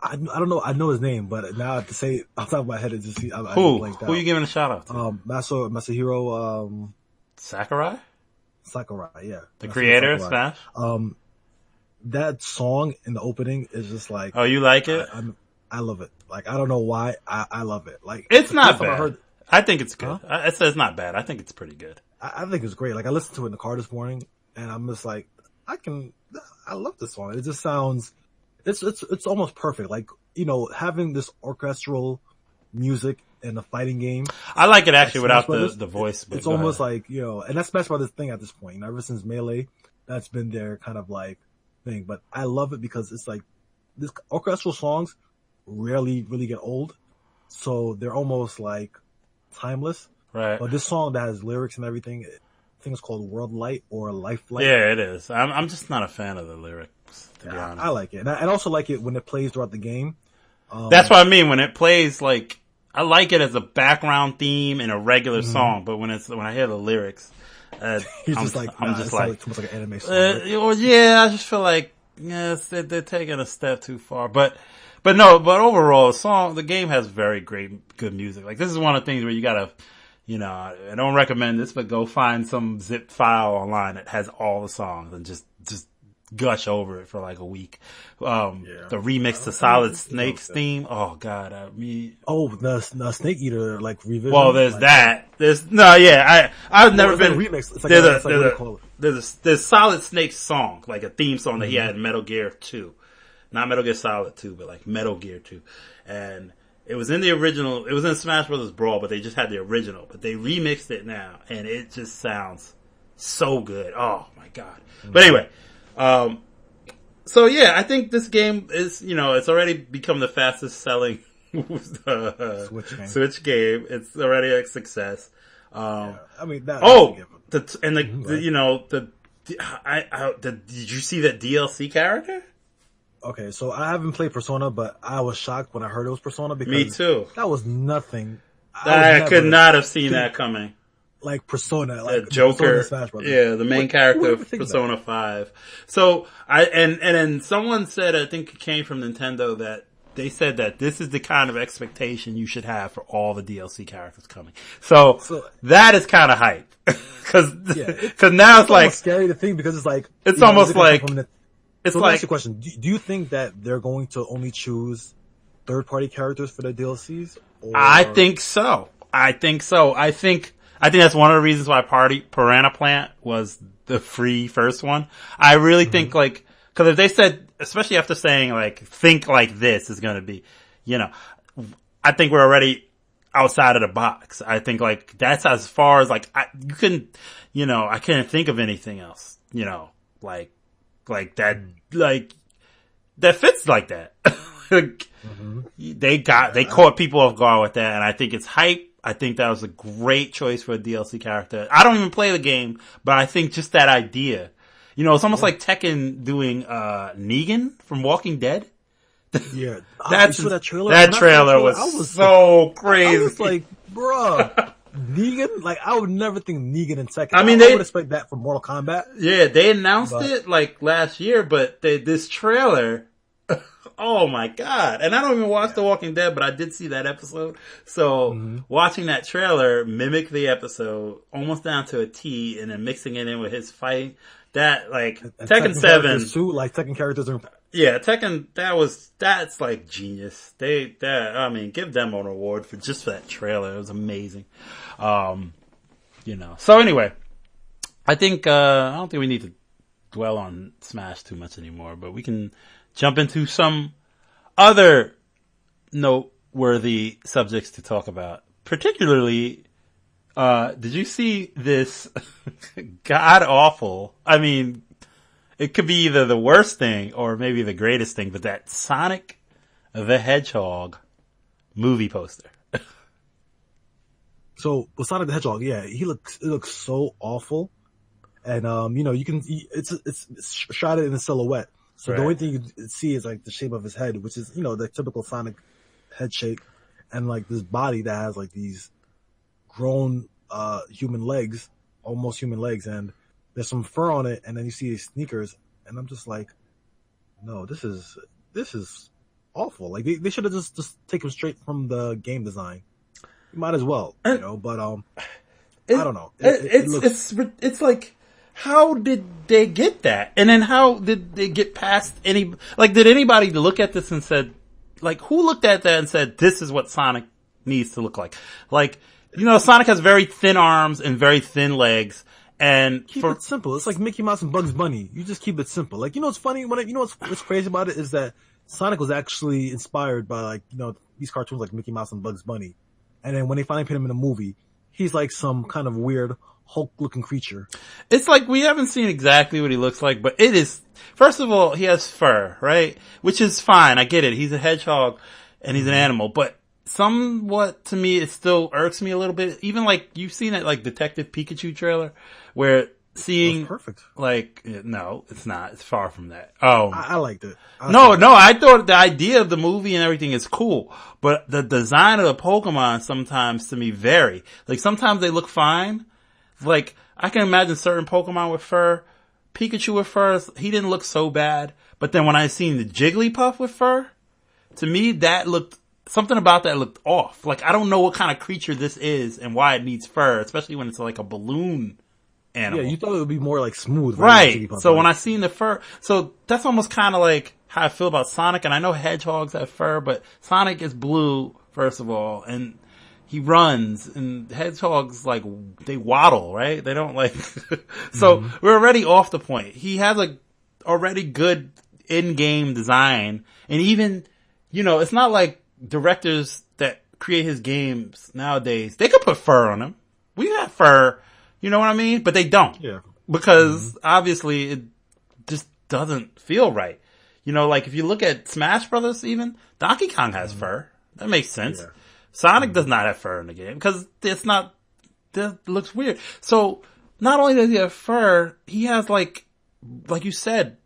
I don't know. I know his name, but now I have to say it off the top of my head. It just who are you giving a shout out to? Masahiro Sakurai, yeah. The creator of Smash? That song in the opening is just like... Oh, you like it? I love it. Like, I don't know why. I love it. Like, it's not bad. I think it's good. Huh? It's not bad. I think it's pretty good. I think it's great. Like, I listened to it in the car this morning, and I'm just like, I love this song. It just sounds... It's almost perfect. Like, having this orchestral music in a fighting game. I like it actually without the voice. It's almost like, and that's Smash Brothers thing at this point. Ever since Melee, that's been their kind of like thing. But I love it because it's like this orchestral songs rarely really get old. so they're almost like timeless. Right. But this song that has lyrics and everything, I think it's called World Light or Life Light. Yeah, it is. I'm just not a fan of the lyrics, to be honest. I like it. And I also like it when it plays throughout the game. That's what I mean. When it plays, like, I like it as a background theme in a regular song, but when I hear the lyrics, I'm just like too much like an anime song. Yeah, I just feel like, yes, they're taking a step too far. But overall, the game has very good music. Like, this is one of the things where you gotta, I don't recommend this, but go find some zip file online that has all the songs and just gush over it for like a week. The remix to Solid Snake's theme. Oh God, the Snake Eater like revision. Well, there's like that. I've never been remix. It's like there's Solid Snake's song, like a theme song that he had in Metal Gear 2, not Metal Gear Solid 2, but like Metal Gear 2, and it was in the original. It was in Smash Brothers Brawl, but they just had the original. But they remixed it now, and it just sounds so good. Oh my God! But anyway. So yeah, I think this game is, it's already become the fastest selling Switch game. It's already a success. I mean, did you see that DLC character? Okay, so I haven't played Persona, but I was shocked when I heard it was Persona because me too. That was nothing. I could not have seen that coming. Like Persona, like Joker, Smash Brothers. Yeah, the main character of Persona 5. So and then someone said, I think it came from Nintendo, that they said that this is the kind of expectation you should have for all the DLC characters coming. So that is kind of hype because now it's like scary to think because it's like it's almost like it's so like. Ask you a question: do you think that they're going to only choose third-party characters for their DLCs? Or... I think so. I think that's one of the reasons why Piranha Plant was the free first one. I really think cause if they said, especially after saying like, think like this is gonna be, I think we're already outside of the box. I think like, that's as far as like, I can't think of anything else, like that, like, that fits like that. They caught people off guard with that, and I think it's hype. I think that was a great choice for a DLC character. I don't even play the game, but I think just that idea. It's almost like Tekken doing Negan from Walking Dead. Yeah. That trailer was so crazy. I was like, bruh, Negan? Like, I would never think Negan and Tekken. I mean, I would expect that from Mortal Kombat. Yeah, they announced it like last year, but this trailer... Oh my God. And I don't even watch The Walking Dead, but I did see that episode. So watching that trailer mimic the episode almost down to a T and then mixing it in with his fight, that like Tekken 7 too, like Tekken characters are Tekken, that's like genius. Give them an award for that trailer. It was amazing. So anyway, I think I don't think we need to dwell on Smash too much anymore, but we can jump into some other noteworthy subjects to talk about. Particularly, did you see this god awful? I mean, it could be either the worst thing or maybe the greatest thing, but that Sonic the Hedgehog movie poster. So with Sonic the Hedgehog, it looks so awful, and it's shot in a silhouette. So the only thing you see is like the shape of his head, which is, the typical Sonic head shape, and like this body that has like these grown, human legs, almost human legs, and there's some fur on it, and then you see his sneakers, and I'm just like, no, this is awful. Like they should have just taken straight from the game design. You might as well, but I don't know. It's like, how did they get that? And then how did they get past did anybody look at this and said, like, who looked at that and said, this is what Sonic needs to look like? Like, Sonic has very thin arms and very thin legs, and keep it simple. It's like Mickey Mouse and Bugs Bunny. You just keep it simple. Like, what's funny? What's crazy about it is that Sonic was actually inspired by these cartoons like Mickey Mouse and Bugs Bunny. And then when they finally put him in a movie, he's like some kind of weird Hulk-looking creature. It's like we haven't seen exactly what he looks like, but it is. First of all, he has fur, right? Which is fine. I get it. He's a hedgehog and he's an animal, but somewhat to me, it still irks me a little bit. Even like you've seen that like Detective Pikachu trailer where seeing perfect. Like, no, it's not. It's far from that. I liked it. No, I thought the idea of the movie and everything is cool, but the design of the Pokemon sometimes to me vary. Like sometimes they look fine. Like I can imagine certain Pokemon with fur. Pikachu with fur, he didn't look so bad. But then when I seen the Jigglypuff with fur, to me that looked, something about that looked off. Like I don't know what kind of creature this is and why it needs fur, especially when it's like a balloon animal. Yeah, you thought it would be more like smooth. Right. So when I seen the fur, so that's almost kind of like how I feel about Sonic. And I know hedgehogs have fur, but Sonic is blue, first of all, and he runs, and hedgehogs, like, they waddle, right? They don't like, so we're already off the point. He has a already good in-game design, and even, you know, it's not like directors that create his games nowadays, they could put fur on him. We have fur, you know what I mean? But they don't. Yeah. Because obviously it just doesn't feel right. You know, like if you look at Smash Brothers even, Donkey Kong has fur. That makes sense. Yeah. Sonic does not have fur in the game because it's not, that looks weird. So not only does he have fur, he has like you said,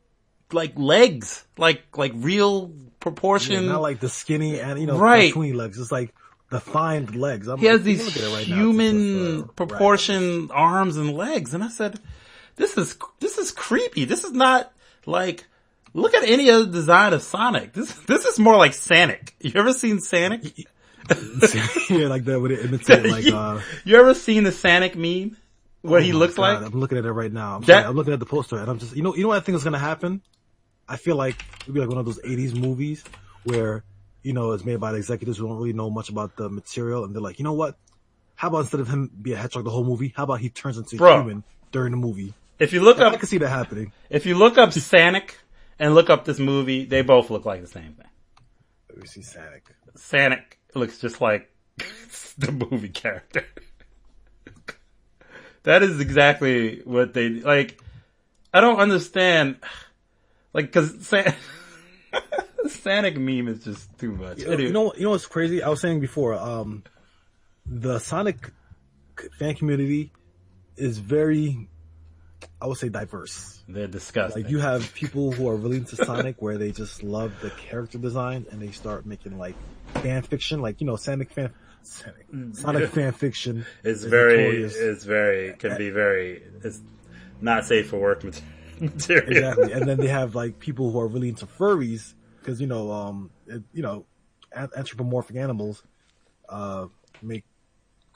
like legs, like real proportion. Yeah, not like the skinny and, you know, right. cartoony legs. It's like defined legs. He has these human proportion arms and legs. And I said, this is creepy. This is not like, look at any other design of Sonic. This is more like Sonic. You ever seen Sonic? Yeah, like that would it imitate like you ever seen the Sonic meme? What he looks like? I'm looking at it right now. I'm looking at the poster and I'm just, you know what I think is gonna happen? I feel like it'd be like one of those 80s movies where, you know, it's made by the executives who don't really know much about the material, and they're like, you know what? How about instead of him be a hedgehog the whole movie, how about he turns into a human during the movie? If you look up, I can see that happening. If you look up Sonic and look up this movie, they both look like the same thing. Let me see Sonic. Sonic looks just like the movie character. That is exactly what they like. I don't understand, like, because Sonic meme is just too much. You know what's crazy? I was saying before, the Sonic fan community is very, I would say, diverse. They're disgusting. Like, you have people who are really into Sonic where they just love the character design and they start making like fan fiction, like, you know, Sonic fan fiction. It's not safe for work material. Exactly. And then they have like people who are really into furries because, you know, anthropomorphic animals, make,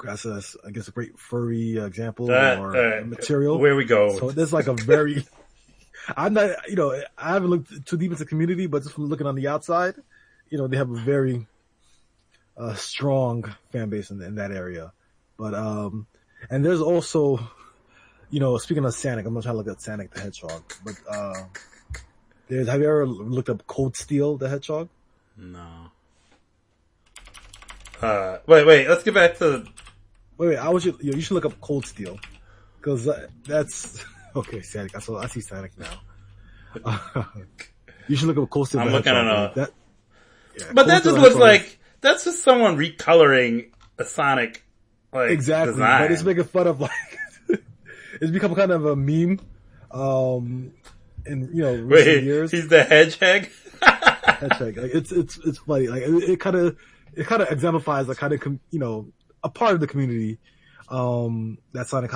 I guess, a great furry example or material. Where we go. So there's like a very, I'm not, you know, I haven't looked too deep into the community, but just from looking on the outside, you know, they have a very strong fan base in that area. But, and there's also, you know, speaking of Sonic, I'm not trying to look at Sonic the Hedgehog, but, have you ever looked up Cold Steel the Hedgehog? No. Wait, let's get back to... Wait, you should look up Cold Steel. Cause that's, okay, Sonic, I see Sonic now. You should look up Cold Steel. I'm looking at that. Yeah, but that just looks like, that's just someone recoloring a Sonic, like, exactly, design. But it's making fun of, like, it's become kind of a meme, in, you know, recent years. He's the hedgehog? Hedgehog. Like, it's funny. Like, it kind of exemplifies, like, kind of, you know, a part of the community, that Sonic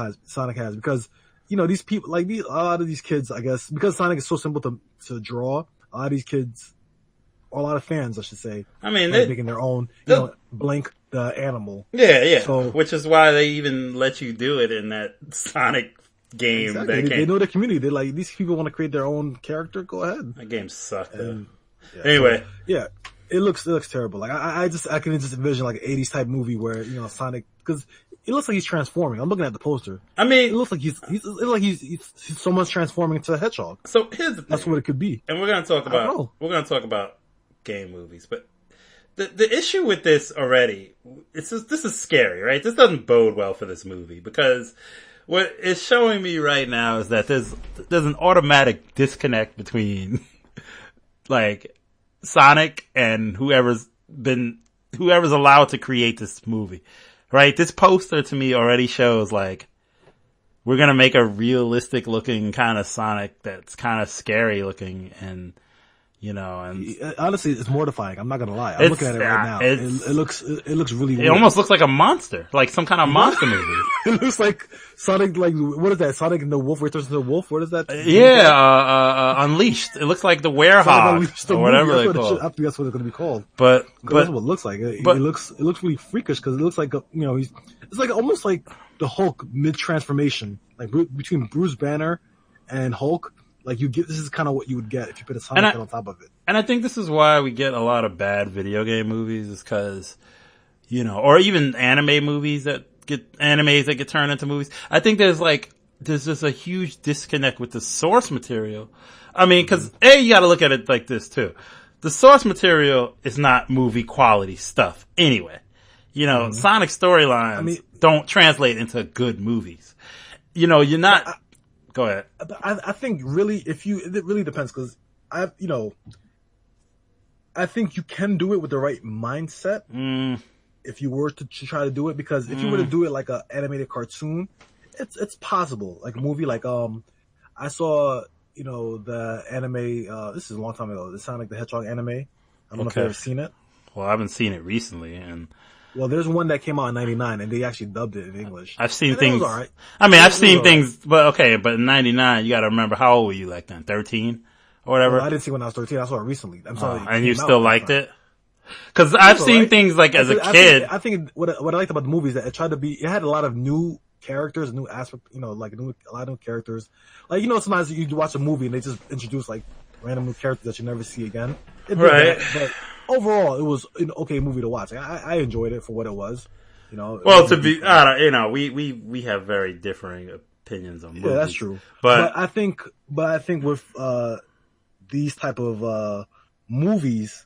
has, because, you know, these people, like, a lot of these kids, I guess, because Sonic is so simple to draw, a lot of these kids, or a lot of fans, I should say, I mean, they're making their own, you know, Blink the animal. Yeah. So, which is why they even let you do it in that Sonic game. Exactly. They know the community. They're like, these people want to create their own character. Go ahead. That game sucked. Anyway, so, yeah, it looks terrible. Like I can just envision like an 80s type movie where, you know, Sonic, because it looks like he's transforming. I'm looking at the poster. I mean, it looks like he's so much transforming into a hedgehog. So here's the thing. That's what it could be. And we're gonna talk about game movies, but the issue with this already, this is scary, right? This doesn't bode well for this movie, because what it's showing me right now is that there's an automatic disconnect between like Sonic and whoever's been whoever's allowed to create this movie, right? This poster to me already shows like we're gonna make a realistic looking kind of Sonic that's kind of scary looking, and and honestly, it's mortifying. I'm not gonna lie. I'm looking at it right now. It looks really weird. It almost looks like a monster, like some kind of monster movie. It looks like Sonic, like, what is that? Sonic and the Wolf, where he turns into a wolf? What is that? Unleashed. It looks like the Werehog, or whatever they call it. I think that's what it's gonna be called. But that's what it looks like. It looks really freakish, because it looks like, it's like almost like the Hulk mid-transformation, like between Bruce Banner and Hulk. Like, this is kind of what you would get if you put a Sonic head on top of it. And I think this is why we get a lot of bad video game movies, is because, or even animes that get turned into movies. I think there's just a huge disconnect with the source material. I mean, because you got to look at it like this too. The source material is not movie quality stuff anyway. Sonic storylines don't translate into good movies. You're not. Go ahead. I think really, it really depends, because I think you can do it with the right mindset. If you were to try to do it, because if you were to do it like an animated cartoon, it's possible. Like a movie, like I saw the anime. This is a long time ago. The Sonic the Hedgehog anime. I don't know if you've ever seen it. Well, I haven't seen it recently, and. Well, there's one that came out in '99, and they actually dubbed it in English. I've seen things. It was all right. I mean, I've seen things, but in '99, you got to remember, how old were you like then? 13 or whatever. Well, I didn't see it when I was 13. I saw it recently. I'm sorry. And you still liked it? Because I've seen things like as a kid. I think what I liked about the movie is that it had a lot of new characters, new aspect, a lot of new characters. Like, sometimes you watch a movie and they just introduce like random new characters that you never see again. Right. But overall, it was an okay movie to watch. I enjoyed it for what it was. Well, we have very differing opinions on movies. Yeah, that's true. But I think with these type of movies,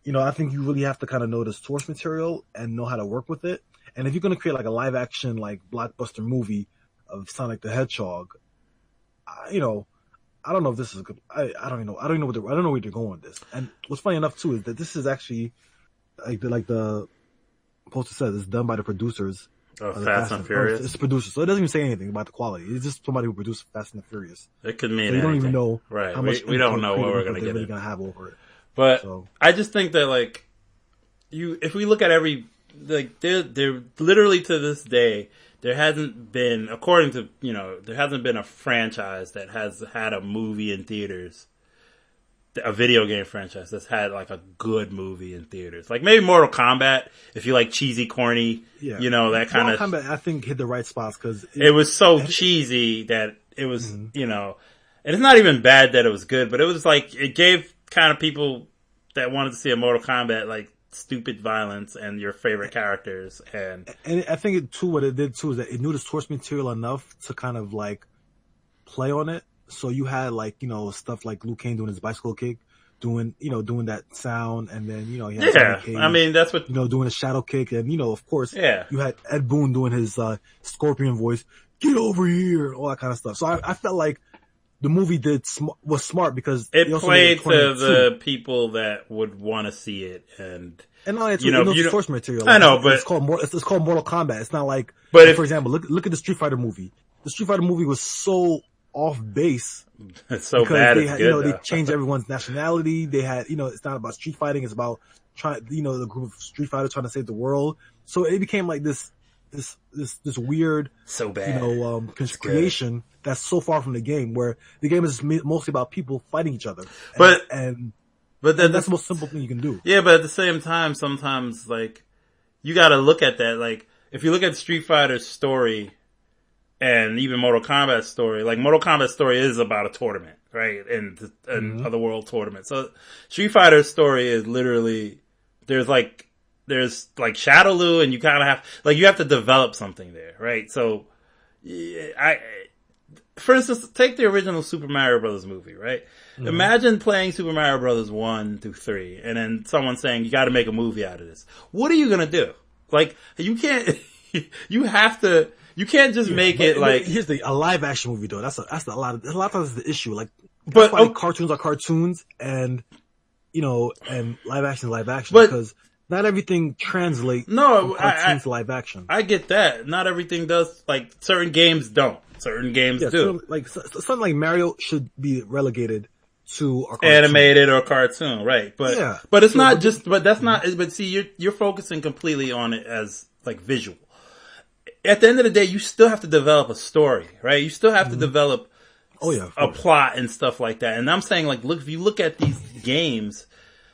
I think you really have to kind of know the source material and know how to work with it. And if you're going to create like a live action, like blockbuster movie of Sonic the Hedgehog, I don't know if this is good. I don't know. I don't know where they're going with this. And what's funny enough too is that this is actually like the poster says, it's done by the producers of Fast and Furious. It's producers, so it doesn't even say anything about the quality. It's just somebody who produced Fast and the Furious. It could mean so you don't even know how much. We don't know what we're going to get. Really going to have over it. But I just think that if we look at they're literally to this day. There hasn't been, according to, there hasn't been a franchise that has had a movie in theaters, a video game franchise that's had like a good movie in theaters. Like maybe Mortal Kombat, if you like cheesy, corny, that kind of. Mortal Kombat, I think, hit the right spots, because it was so cheesy that it was, and it's not even bad that it was good, but it was like, it gave kind of people that wanted to see a Mortal Kombat, like, stupid violence and your favorite characters, and I think what it did too is that it knew the source material enough to kind of like play on it. So you had stuff like Liu Kang doing his bicycle kick, doing that sound, and then he had Cage, I mean that's what doing a shadow kick, and of course you had Ed Boon doing his Scorpion voice, get over here, all that kind of stuff. So I felt like the movie was smart, because it played to the people that would want to see it, and it's source material. Like, I know, but it's called Mortal Kombat. It's not like, for example, look at the Street Fighter movie. The Street Fighter movie was so off base. It's so bad. They changed everyone's nationality. They had, it's not about street fighting. It's about trying, the group of street fighters trying to save the world. So it became like this weird, so bad, creation that's so far from the game, where the game is mostly about people fighting each other. But that's the most simple thing you can do. Yeah, but at the same time, sometimes like you got to look at that. Like if you look at Street Fighter's story and even Mortal Kombat's story, like Mortal Kombat's story is about a tournament, right? And other world tournament. So Street Fighter's story is literally there's Shadow Lu, and you kind of have you have to develop something there, right? So for instance, take the original Super Mario Brothers movie, right? Mm-hmm. Imagine playing Super Mario Brothers 1 through 3, and then someone saying, you gotta make a movie out of this. What are you gonna do? Like, you can't, you can't just make it like... Here's a live action movie though, that's a lot of times the issue, like, cartoons are cartoons, and, and live action is live action, because not everything translates No, from cartoons to live action. I get that. Not everything does. Like certain games don't. Certain games do. Something like Mario should be relegated to a cartoon. Animated or cartoon, right? But yeah, but it's not just. But that's not. But see, you're focusing completely on it as like visual. At the end of the day, you still have to develop a story, right? You still have to develop a plot and stuff like that. And I'm saying, like, look, if you look at these games,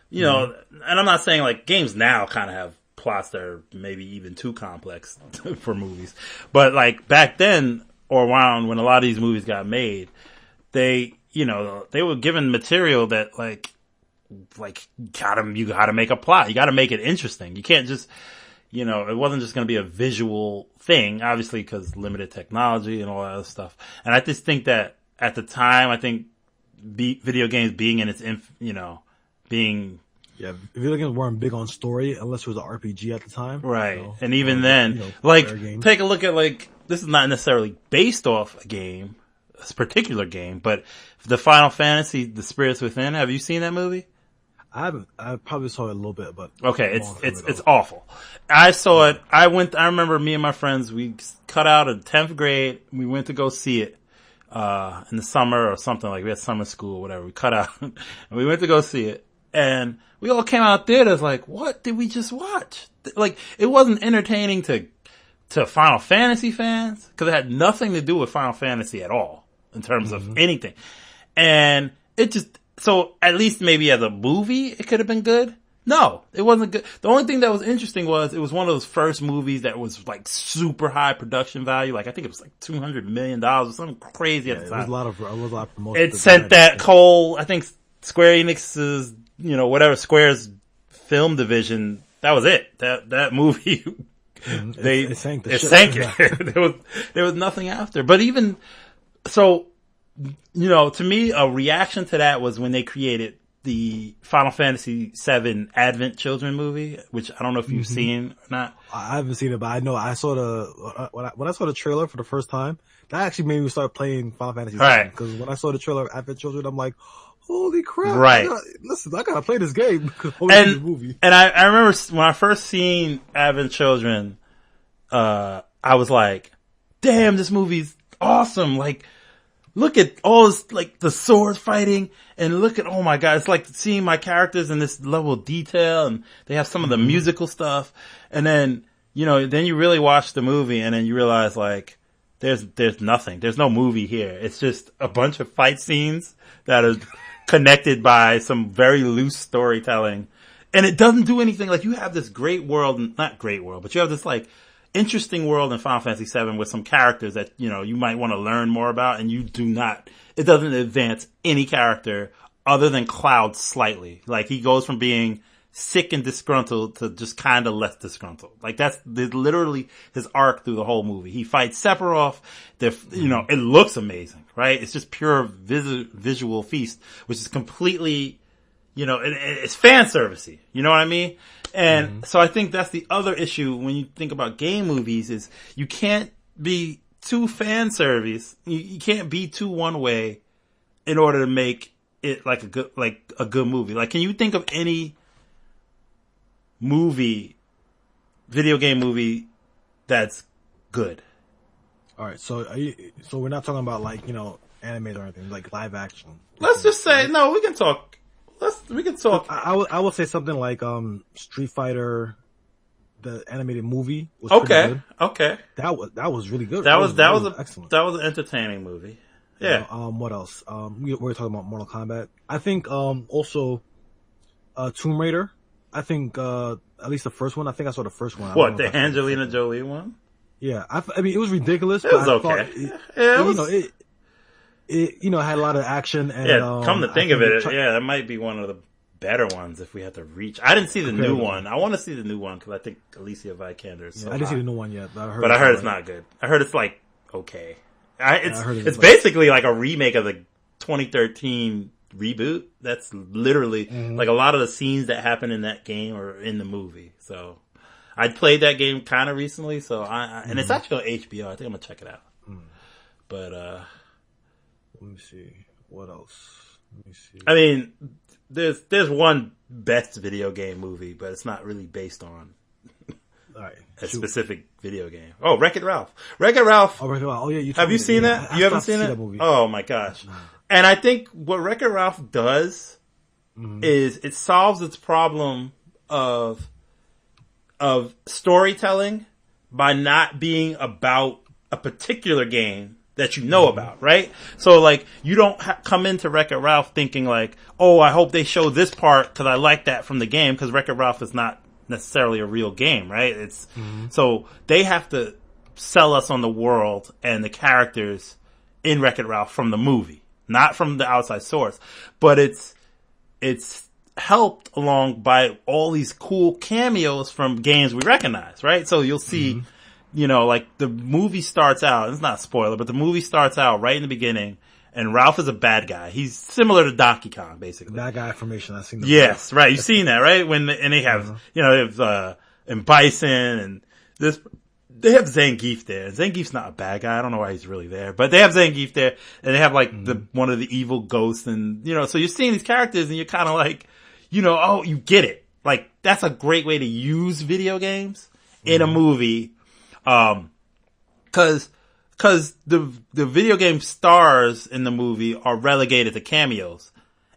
you know, and I'm not saying like games now kind of have plots that are maybe even too complex for movies, but like back then or around when a lot of these movies got made, they were given material that like you gotta make a plot. You gotta make it interesting. You can't just, it wasn't just going to be a visual thing, obviously, because limited technology and all that other stuff. And I just think that at the time, I think video games being in its, being... Yeah, video games weren't big on story unless it was an RPG at the time. Right. And even then, take a look at, this is not necessarily based off a game, a particular game, but the Final Fantasy, The Spirits Within, have you seen that movie? I haven't. I probably saw it a little bit, but okay, it's awful. I saw it. I remember me and my friends. We cut out in 10th grade. We went to go see it in the summer or something like. We had summer school, or whatever. We cut out and we went to go see it, and we all came out theaters like, "What did we just watch?" Like, it wasn't entertaining to Final Fantasy fans because it had nothing to do with Final Fantasy at all in terms of anything, and it just. So at least maybe as a movie, it could have been good. No, it wasn't good. The only thing that was interesting was it was one of those first movies that was like super high production value. Like I think it was like $200 million or something crazy at the time. It was a lot of promotion. It sent that Cole, I think Square Enix's, whatever Square's film division. That was it. That movie, it sank it. There was nothing after. But even so. To me, a reaction to that was when they created the Final Fantasy VII Advent Children movie, which I don't know if you've seen or not. I haven't seen it, but I know I saw when I saw the trailer for the first time, that actually made me start playing Final Fantasy VII. Because when I saw the trailer of Advent Children, I'm like, holy crap. Right. I gotta play this game because this movie. And I remember when I first seen Advent Children, I was like, damn, this movie's awesome. Like, look at all this, like, the sword fighting, and look at, oh my god, it's like seeing my characters in this level of detail, and they have some of the musical stuff, and then, then you really watch the movie, and then you realize, like, there's nothing. There's no movie here. It's just a bunch of fight scenes that are connected by some very loose storytelling, and it doesn't do anything. Like, you have this great world, not great world, but you have this, like, interesting world in Final Fantasy VII with some characters that, you might want to learn more about, and you do not. It doesn't advance any character other than Cloud slightly. Like, he goes from being sick and disgruntled to just kind of less disgruntled. Like, that's literally his arc through the whole movie. He fights Sephiroth. It looks amazing, right? It's just pure visual feast, which is completely, it's fan servicey. You know what I mean? And so I think that's the other issue when you think about game movies is you can't be too fan service. You can't be too one way in order to make it like a good movie. Like, can you think of any video game movie that's good? All right. So we're not talking about like, animated or anything, like live action. Let's just say, no, we can talk. We can talk. I would say something like Street Fighter, the animated movie was pretty good. Okay. That was really good. That was excellent. That was an entertaining movie. Yeah. What else? We were talking about Mortal Kombat. I think also Tomb Raider. I think at least the first one. I think I saw the first one. What, the Angelina Jolie one? Yeah. I mean, it was ridiculous. It was okay. It had a lot of action. And, come to think of it, that might be one of the better ones if we had to reach. I didn't see the new one. I want to see the new one because I think Alicia Vikander is so I didn't see the new one yet, but I heard it's not good. I heard it's like okay. It's basically like a remake of the 2013 reboot. That's literally like a lot of the scenes that happen in that game are in the movie. So I played that game kind of recently, so and it's actually on HBO. I think I'm gonna check it out. But let me see what else. Let me see. I mean, there's one best video game movie, but it's not really based on All right, a specific video game. Oh, Wreck-It Ralph. Wreck-It Ralph. Oh, Wreck-It Ralph. Oh yeah, Have you seen that? You haven't seen it? That movie. Oh my gosh. And I think what Wreck-It Ralph does is it solves its problem of storytelling by not being about a particular game that you know about, right? So like, you don't come into Wreck-It Ralph thinking like, oh, I hope they show this part because I like that from the game, because Wreck-It Ralph is not necessarily a real game, right? It's so they have to sell us on the world and the characters in Wreck-It Ralph from the movie, not from the outside source. But it's helped along by all these cool cameos from games we recognize, right? So you'll see, you know, like the movie starts out, it's not a spoiler, but the movie starts out right in the beginning, and Ralph is a bad guy. He's similar to Donkey Kong, basically. Bad guy formation. I've seen that. Yes, right. You've seen that, right? And they have, you know, they have, and Bison and this, they have Zangief there. Zangief's not a bad guy. I don't know why he's really there, but they have Zangief there, and they have like one of the evil ghosts, and, you know, so you're seeing these characters and you're kind of like, you know, oh, you get it. Like, that's a great way to use video games in a movie. Cause the video game stars in the movie are relegated to cameos.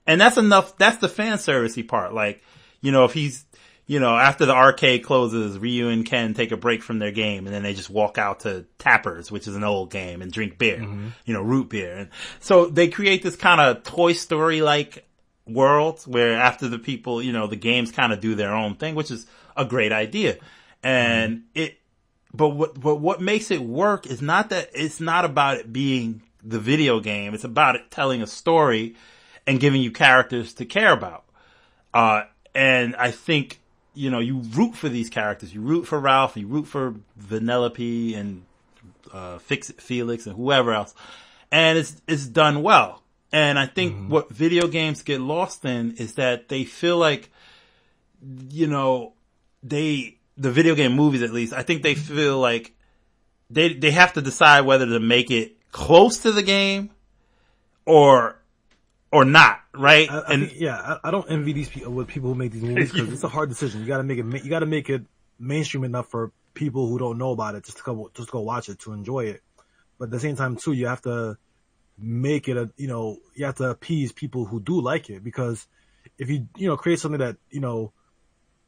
And that's enough, that's the fan servicey part. Like, you know, if he's, you know, after the arcade closes, Ryu and Ken take a break from their game, and then they just walk out to Tappers, which is an old game, and drink beer, you know, root beer. And so they create this kind of Toy Story-like world where after the people, you know, the games kind of do their own thing, which is a great idea. And but what makes it work is not that it's not about it being the video game. It's about it telling a story and giving you characters to care about. And I think, you know, you root for these characters. You root for Ralph, you root for Vanellope and, Fix-It Felix and whoever else. And it's done well. And I think what video games get lost in is that they feel like, you know, the video game movies at least, I think they feel like they have to decide whether to make it close to the game or not, right? I don't envy these people with people who make these movies, because it's a hard decision. You gotta make it mainstream enough for people who don't know about it just to go watch it, to enjoy it. But at the same time too, you have to make it you have to appease people who do like it, because if you create something that,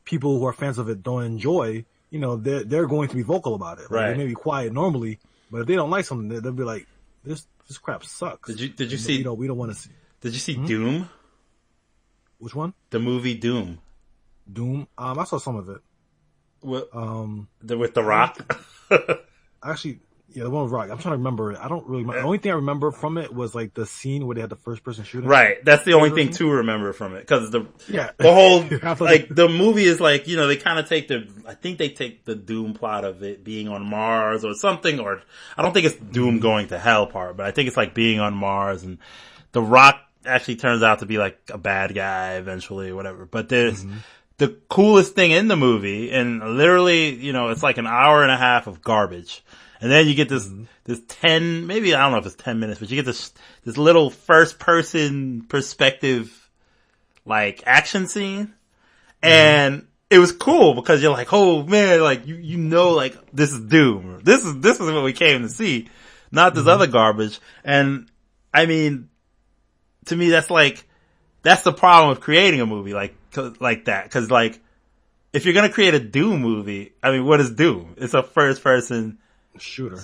people who are fans of it don't enjoy, they're going to be vocal about it. Right. They may be quiet normally, but if they don't like something, they'll be like, this crap sucks. Did you see? We don't want to see. Did you see Doom? Which one? The movie Doom. Doom. I saw some of it. With The Rock. Actually, yeah, the one with Rock. I'm trying to remember it. I don't really remember. The only thing I remember from it was like the scene where they had the first person shooting. Right. That's the only thing to remember from it. Cause the whole, like, the movie is like, they kind of take I think they take the Doom plot of it being on Mars or something, or I don't think it's Doom going to hell part, but I think it's like being on Mars, and The Rock actually turns out to be like a bad guy eventually or whatever. But there's the coolest thing in the movie, and literally, it's like an hour and a half of garbage. And then you get this 10, maybe, I don't know if it's 10 minutes, but you get this little first person perspective, like, action scene. And it was cool because you're like, oh man, like, like, this is Doom. This is what we came to see, not this other garbage. And I mean, to me, that's the problem with creating a movie like that. Cause like, if you're gonna create a Doom movie, I mean, what is Doom? It's a first person shooter.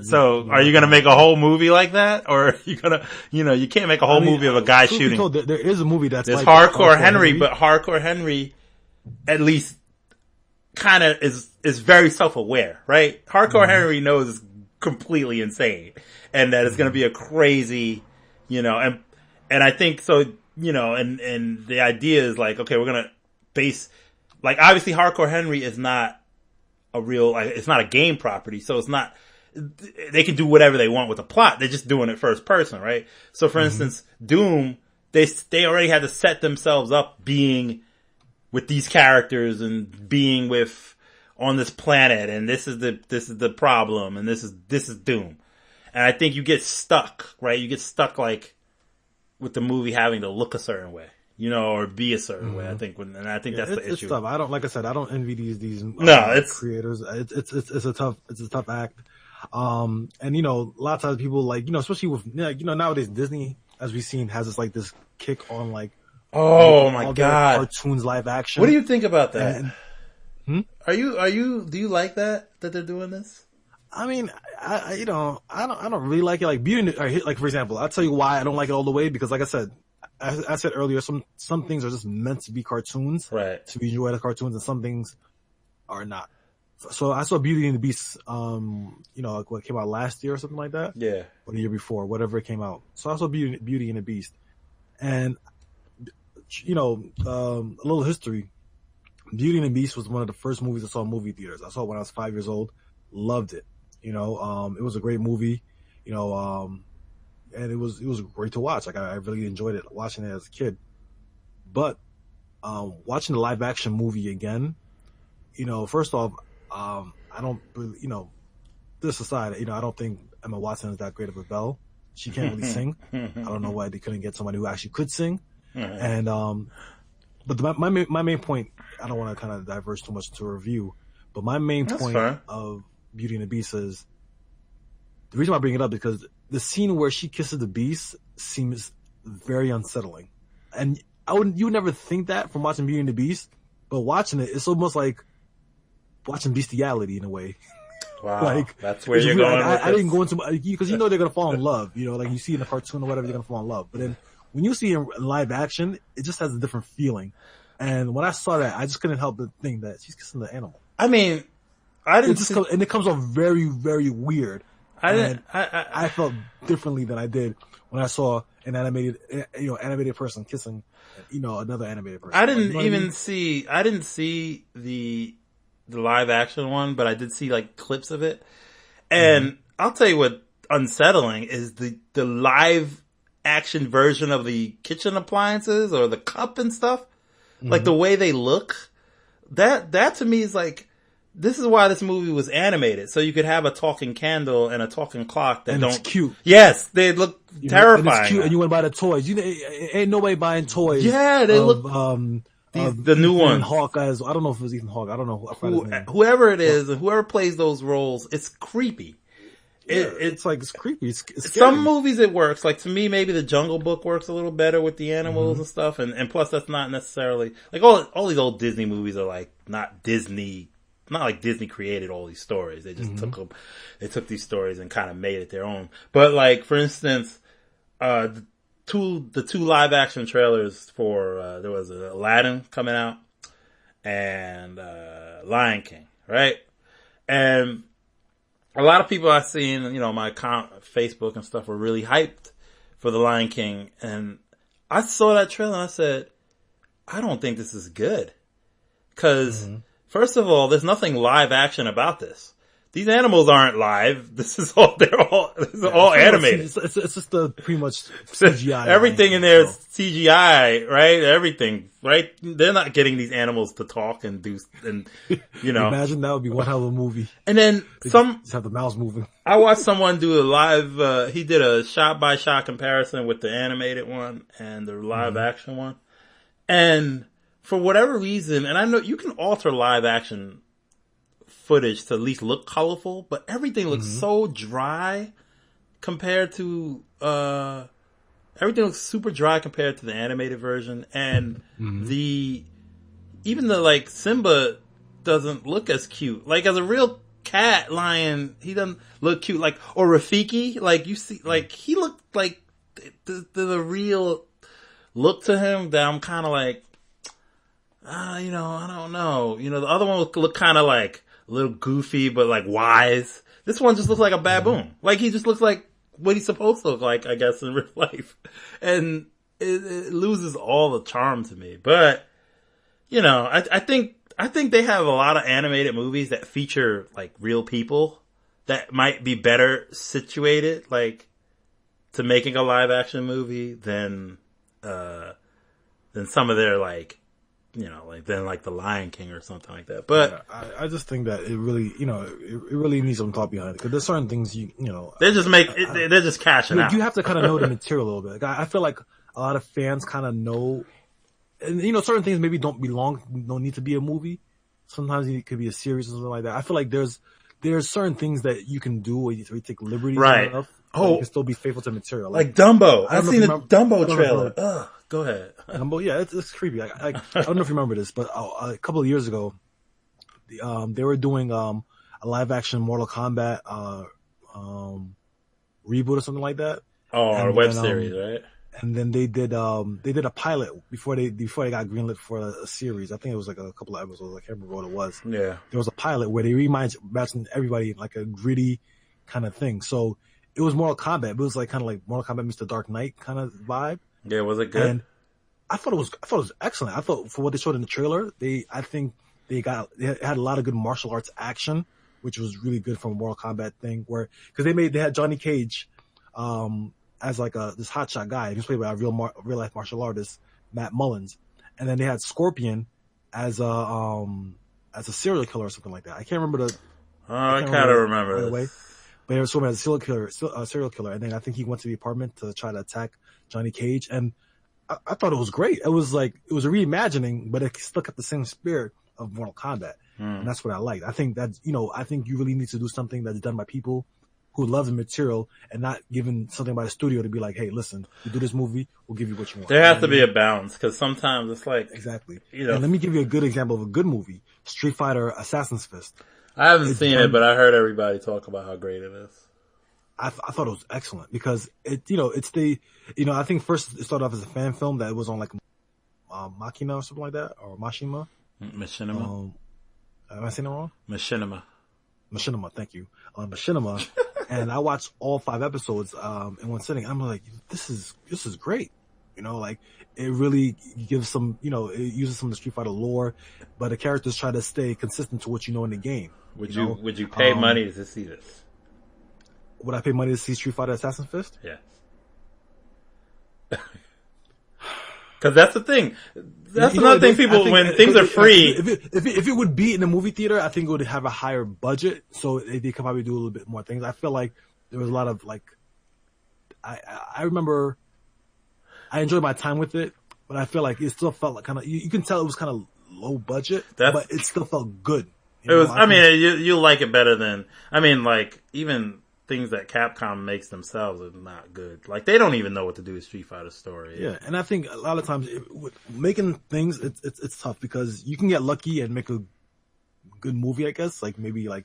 So are you going to make a whole movie like that? Or are you going to, you can't make a whole movie of a guy shooting. Told, there is a movie that's There's like Hardcore Henry, but Hardcore Henry at least kind of is very self-aware, right? Hardcore Henry knows it's completely insane and that it's going to be a crazy, and I think so, and the idea is like, okay, we're going to base, like, obviously Hardcore Henry is not it's not a game property, so it's not, they can do whatever they want with the plot. They're just doing it first person, right? So for instance, Doom, they already had to set themselves up being with these characters and being on this planet, and this is the problem, and this is Doom. And I think you get stuck, right? You get stuck like with the movie having to look a certain way, or be a certain way. I think that's the issue. It's tough. I don't envy these creators. It's a tough act. And a lot of times people especially with nowadays Disney, as we've seen, has this kick on oh my god, cartoons live action. What do you think about that? Do you like that they're doing this? I mean, I don't really like it. Like Beauty, for example, I'll tell you why I don't like it all the way, because like I said earlier, some things are just meant to be cartoons, right? To be enjoyed as cartoons, and some things are not. So I saw Beauty and the Beast, what came out last year or something like that. Yeah. Or the year before, whatever it came out. So I saw Beauty and the Beast, and a little history. Beauty and the Beast was one of the first movies I saw in movie theaters. I saw it when I was 5 years old. Loved it. It was a great movie. And it was great to watch. I really enjoyed it watching it as a kid. But watching the live action movie again, first off, I don't really, this aside, I don't think Emma Watson is that great of a Belle. She can't really sing. I don't know why they couldn't get somebody who actually could sing. And but my main point, I don't want to kind of diverge too much into a review, but my main point of Beauty and the Beast is, the reason why I bring it up is because the scene where she kisses the Beast seems very unsettling, and you would never think that from watching Beauty and the Beast, but watching it, it's almost like watching bestiality in a way. Wow, that's where you're going. I didn't go into, because they're gonna fall in love. You see in a cartoon or whatever, they're gonna fall in love, but then when you see it in live action, it just has a different feeling. And when I saw that, I just couldn't help but think that she's kissing the animal. I mean, and it comes off very, very weird. I felt differently than I did when I saw an animated person kissing, another animated person. I didn't see the live action one, but I did see clips of it. And I'll tell you what unsettling is, the live action version of the kitchen appliances or the cup and stuff. Like the way they look, that to me is this is why this movie was animated. So you could have a talking candle and a talking clock that it's cute. Yes, they look terrifying. And it's cute, and you went buy the toys. Ain't nobody buying toys. Yeah, they look the new one. Hawk, I don't know if it was Ethan Hawke. I don't know whoever it is, and whoever plays those roles. It's creepy. It's creepy. It's scary. Some movies it works. To me, maybe The Jungle Book works a little better with the animals and stuff. And plus, that's not necessarily all these old Disney movies are not Disney. Not like Disney created all these stories. They just took these stories and kind of made it their own. But for instance, the two live action trailers for there was Aladdin coming out and Lion King, right? And a lot of people I've seen, my account, Facebook and stuff, were really hyped for the Lion King. And I saw that trailer and I said, I don't think this is good. Because, first of all, there's nothing live action about this. These animals aren't live. This is all animated. It's just pretty much CGI. Everything in there is CGI, right? Everything, right? They're not getting these animals to talk and do, and Imagine that would be one hell of a movie. And then just have the mouse moving. I watched someone do a live, he did a shot by shot comparison with the animated one and the live action one. And for whatever reason, and I know you can alter live action footage to at least look colorful, but everything looks so dry compared to everything looks super dry compared to the animated version, and even the Simba doesn't look as cute. As a real cat lion, he doesn't look cute. Or Rafiki, you see, he looked like the real look to him that I'm kind of I don't know. The other one looked kind of a little goofy, but wise. This one just looks like a baboon. He just looks like what he's supposed to look like, I guess, in real life. And it loses all the charm to me. But, I think they have a lot of animated movies that feature real people that might be better situated, to making a live action movie than some of their than the Lion King or something like that. But I just think that it really, it really needs some thought behind it, because there's certain things they're just cashing out. You have to kind of know the material a little bit. I feel like a lot of fans kind of know and certain things maybe don't need to be a movie. Sometimes it could be a series or something like that. I feel like there's certain things that you can do where you take liberties enough. You can still be faithful to material. Like Dumbo. I've seen the Dumbo trailer. Ugh, go ahead. Dumbo, yeah, it's creepy. I don't know if you remember this, but a couple of years ago, they were doing a live action Mortal Kombat reboot or something like that. Oh, a web series, right? And then they did a pilot before they got greenlit for a series. I think it was like a couple of episodes. I can't remember what it was. Yeah. There was a pilot where they reimagined everybody like a gritty kind of thing. So it was Mortal Kombat, but it was like kind of like Mortal Kombat meets the Dark Knight kind of vibe. Yeah, was it good? And I thought it was excellent. I thought for what they showed in the trailer, I think they had a lot of good martial arts action, which was really good from a Mortal Kombat thing. Because they had Johnny Cage, as like this hotshot guy. He was played by a real life martial artist, Matt Mullins, and then they had Scorpion as a serial killer or something like that. I can't remember I kind of remember right away. But they were Scorpion as a serial killer, and then I think he went to the apartment to try to attack Johnny Cage, and I thought it was great. It was a reimagining, but it still kept the same spirit of Mortal Kombat, and that's what I liked. I think that I think you really need to do something that's done by people who love the material and not given something by the studio to be like, hey, listen, you do this movie, we'll give you what you want. There has to be a balance, because sometimes it's like... Exactly. And let me give you a good example of a good movie, Street Fighter Assassin's Fist. I haven't seen it, but I heard everybody talk about how great it is. I thought it was excellent because I think first it started off as a fan film that was on like Machina or something like that, or Machinima. Machinima. Am I saying it wrong? Machinima, thank you. On Machinima. And I watched all 5 episodes in one sitting. I'm like, this is great. Like it really gives some, it uses some of the Street Fighter lore, but the characters try to stay consistent to what you know in the game. Would you pay money to see this? Would I pay money to see Street Fighter Assassin's Fist? Yes. Because that's the thing. That's another thing. People, when things are free, if it would be in the movie theater, I think it would have a higher budget, so they could probably do a little bit more things. I feel like there was a lot of like, I remember, I enjoyed my time with it, but I feel like it still felt like kind of, you can tell it was kind of low budget, but it still felt good. It was. I mean, you like it better than. I mean, like even things that Capcom makes themselves are not good. Like they don't even know what to do with Street Fighter story. Yeah, and I think a lot of times with making things, it's tough because you can get lucky and make a good movie, I guess, like maybe like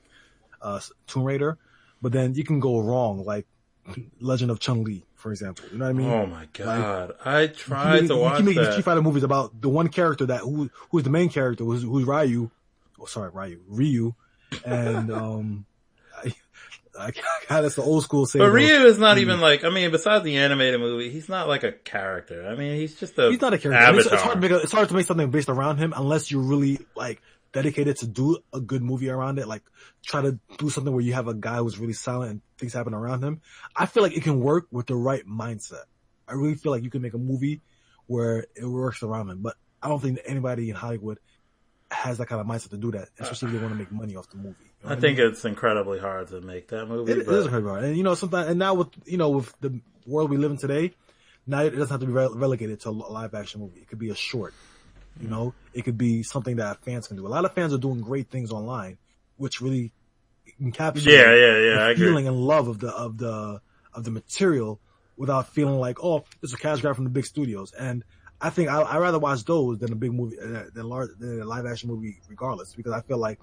Tomb Raider, but then you can go wrong, like Legend of Chun-Li, for example. You know what I mean? Oh my god, I tried to watch that. You can make Street Fighter movies about the one character who's the main character, who's Ryu. Oh, sorry, Ryu, and that's the old school saying. But Ryu is not even like, I mean, besides the animated movie, he's not like a character. I mean, he's not a character. Avatar. It's hard to make something based around him unless you're really like dedicated to do a good movie around it. Like try to do something where you have a guy who's really silent and things happen around him. I feel like it can work with the right mindset. I really feel like you can make a movie where it works around him, but I don't think that anybody in Hollywood has that kind of mindset to do that, especially if they want to make money off the movie. I think it's incredibly hard to make that movie. It is incredibly hard, and sometimes, and now with with the world we live in today, now it doesn't have to be relegated to a live action movie. It could be a short, it could be something that fans can do. A lot of fans are doing great things online, which really encapsulates the feeling and love of the material without feeling like, oh, this is a cash grab from the big studios. And I think I'd rather watch those than a big movie, than a live action movie, regardless, because I feel like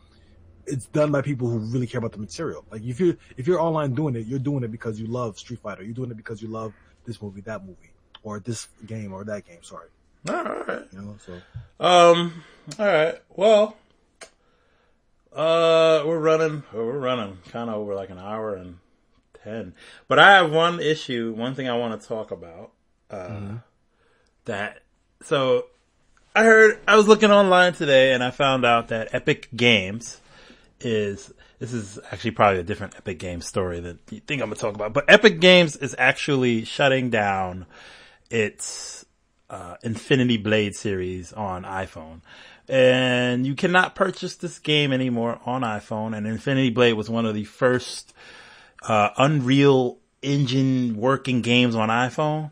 it's done by people who really care about the material. Like if you're online doing it, you're doing it because you love Street Fighter. You're doing it because you love this movie, that movie, or this game or that game. Sorry. All right. So. All right. Well, we're running kind of over like an hour and 10. But I have one thing I want to talk about. So I was looking online today and I found out that Epic Games this is actually probably a different Epic Games story that you think I'm going to talk about, but Epic Games is actually shutting down its Infinity Blade series on iPhone. And you cannot purchase this game anymore on iPhone, and Infinity Blade was one of the first Unreal Engine working games on iPhone.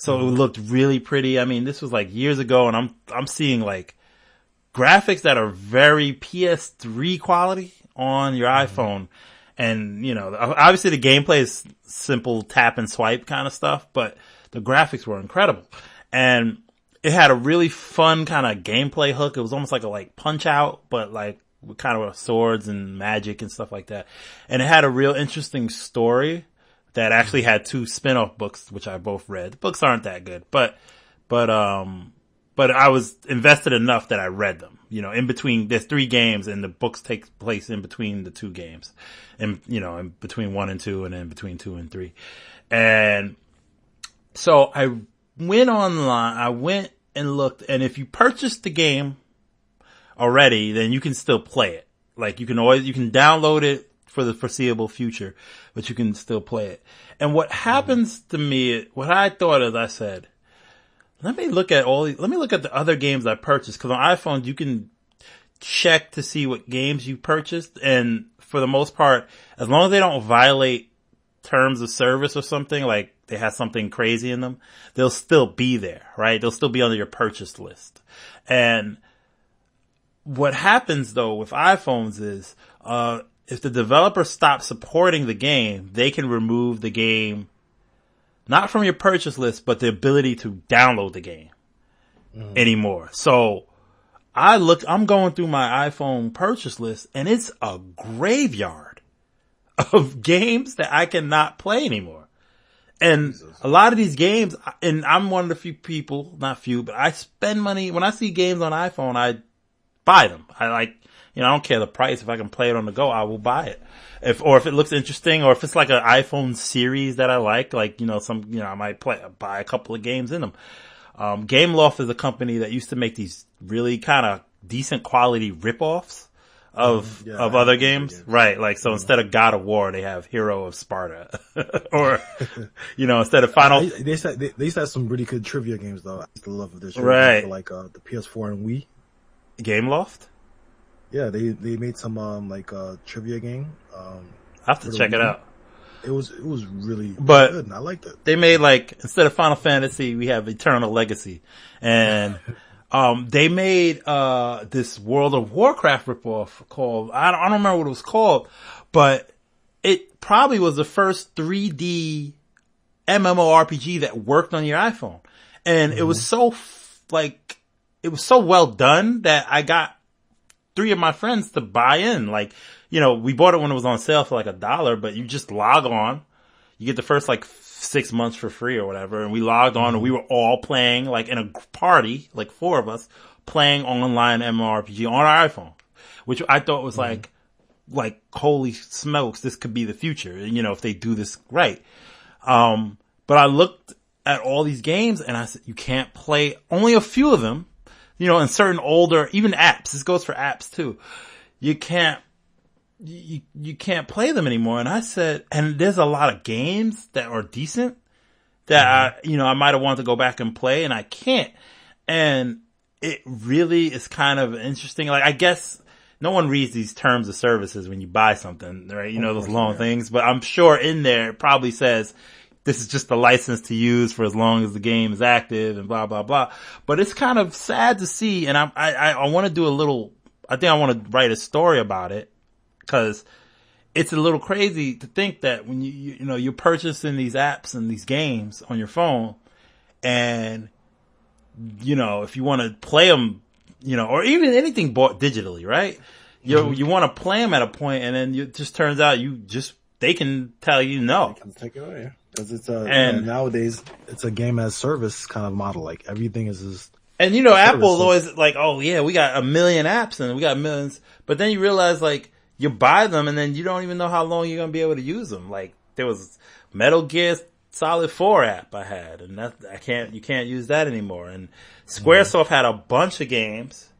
So it looked really pretty. I mean, this was like years ago, and I'm seeing like graphics that are very PS3 quality on your iPhone. And, you know, obviously the gameplay is simple tap and swipe kind of stuff, but the graphics were incredible. And it had a really fun kind of gameplay hook. It was almost like a Punch Out, but like with kind of swords and magic and stuff like that. And it had a real interesting story that actually had 2 spin-off books, which I both read. The books aren't that good, but I was invested enough that I read them. You know, in between, there's 3 games and the books take place in between the 2 games. And, you know, in between 1 and 2 and then between 2 and 3. And so I went online, I went and looked, and if you purchased the game already, then you can still play it. Like you can download it for the foreseeable future, but you can still play it. And what happens to me, what I thought is I said, let me look at the other games I purchased. Cause on iPhone, you can check to see what games you purchased. And for the most part, as long as they don't violate terms of service or something, like they have something crazy in them, they'll still be there, right? They'll still be under your purchase list. And what happens though with iPhones is, if the developer stops supporting the game, they can remove the game, not from your purchase list, but the ability to download the game anymore. So I'm going through my iPhone purchase list and it's a graveyard of games that I cannot play anymore. And a lot of these games, and I'm one of the few people, not few, but I spend money. When I see games on iPhone, I buy them. I don't care the price. If I can play it on the go, I will buy it. If it looks interesting, or if it's like an iPhone series that I like, I might buy a couple of games in them. Gameloft is a company that used to make these really kind of decent quality ripoffs of other games. Right. Like, so instead of God of War, they have Hero of Sparta. Or, instead of Final. They used to have some really good trivia games though. I used to love this. Right. For like, the PS4 and Wii. Gameloft? Yeah, they made some trivia game. I have to check it out. It was really good, and I liked it. They made instead of Final Fantasy, we have Eternal Legacy, and they made this World of Warcraft ripoff called I don't remember what it was called, but it probably was the first 3D MMORPG that worked on your iPhone, and it was so it was so well done that I got 3 of my friends to buy in. We bought it when it was on sale for $1, but you just log on. You get the first 6 months for free or whatever. And we logged on and we were all playing in a party, 4 of us playing online MMORPG on our iPhone, which I thought was holy smokes, this could be the future. If they do this right. But I looked at all these games and I said, you can't play only a few of them. In certain older, even apps, this goes for apps too. You can't play them anymore. And I said, and there's a lot of games that are decent that I might have wanted to go back and play and I can't. And it really is kind of interesting. I guess no one reads these terms of services when you buy something, right? Those long things, but I'm sure in there it probably says, this is just a license to use for as long as the game is active and blah, blah, blah. But it's kind of sad to see. And I want to do I think I want to write a story about it because it's a little crazy to think that when you're purchasing these apps and these games on your phone and, if you want to play them, or even anything bought digitally, right? You want to play them at a point and then it just turns out they can tell you no. They can take it away, yeah. Because it's nowadays it's a game as service kind of model. Everything is just. And Apple's always oh yeah, we got 1 million apps and we got millions, but then you realize you buy them and then you don't even know how long you're gonna be able to use them. There was Metal Gear Solid 4 app I had, and you can't use that anymore. And SquareSoft had a bunch of games.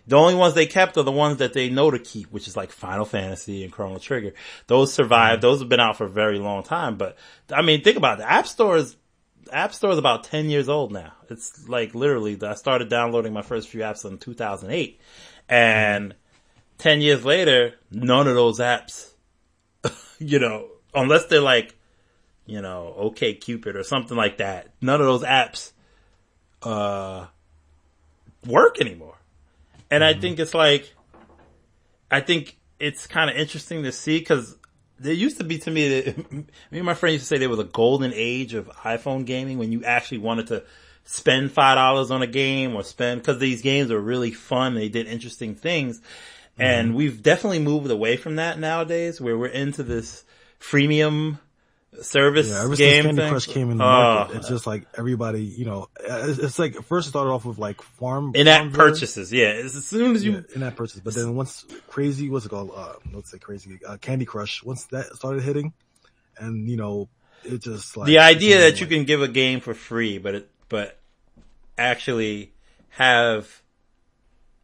The only ones they kept are the ones that they know to keep, which is Final Fantasy and Chrono Trigger. Those survived. Those have been out for a very long time. But think about it. The App Store is about 10 years old now. It's literally, I started downloading my first few apps in 2008. And 10 years later, none of those apps, unless they're OK Cupid or something like that. None of those apps work anymore. And I think it's kind of interesting to see, because there used to be, to me, that me and my friend used to say there was a golden age of iPhone gaming when you actually wanted to spend $5 on a game, or because these games are really fun. They did interesting things. And we've definitely moved away from that nowadays, where we're into this freemium service ever game since Candy thing. Crush came in the market, it's just like everybody, it's like first it started off with like in-app purchases. Yeah, as soon as you in-app purchases, but then once crazy, what's it called? Let's say crazy Candy Crush. Once that started hitting, and it just like the idea that you can give a game for free, but actually have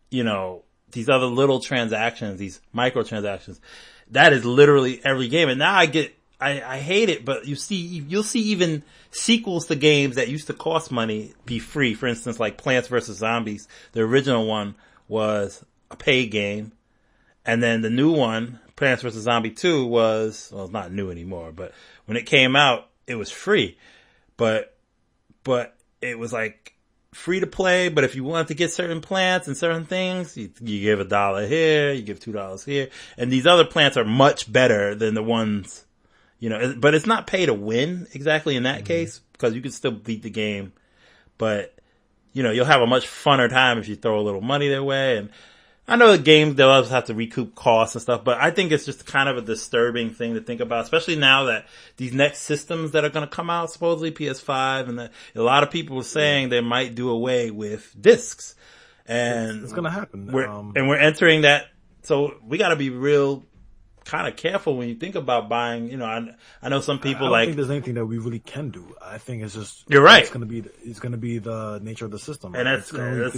these other little transactions, these microtransactions, that is literally every game. And now I hate it, but you'll see even sequels to games that used to cost money be free. For instance, like Plants vs. Zombies. The original one was a paid game. And then the new one, Plants vs. Zombie 2, it's not new anymore, but when it came out, it was free. But it was like free to play, but if you wanted to get certain plants and certain things, you give $1 here, you give $2 here. And these other plants are much better than the ones, but it's not pay to win exactly in that case, because you can still beat the game. But, you'll have a much funner time if you throw a little money their way. And I know the game developers have to recoup costs and stuff, but I think it's just kind of a disturbing thing to think about, especially now that these next systems that are going to come out, supposedly PS5, and a lot of people are saying they might do away with discs. And it's going to happen. We're entering that. So we got to be real kind of careful when you think about buying. I know some people I don't think there's anything that we really can do. I think it's just, you're right. It's going to be the nature of the system. And that's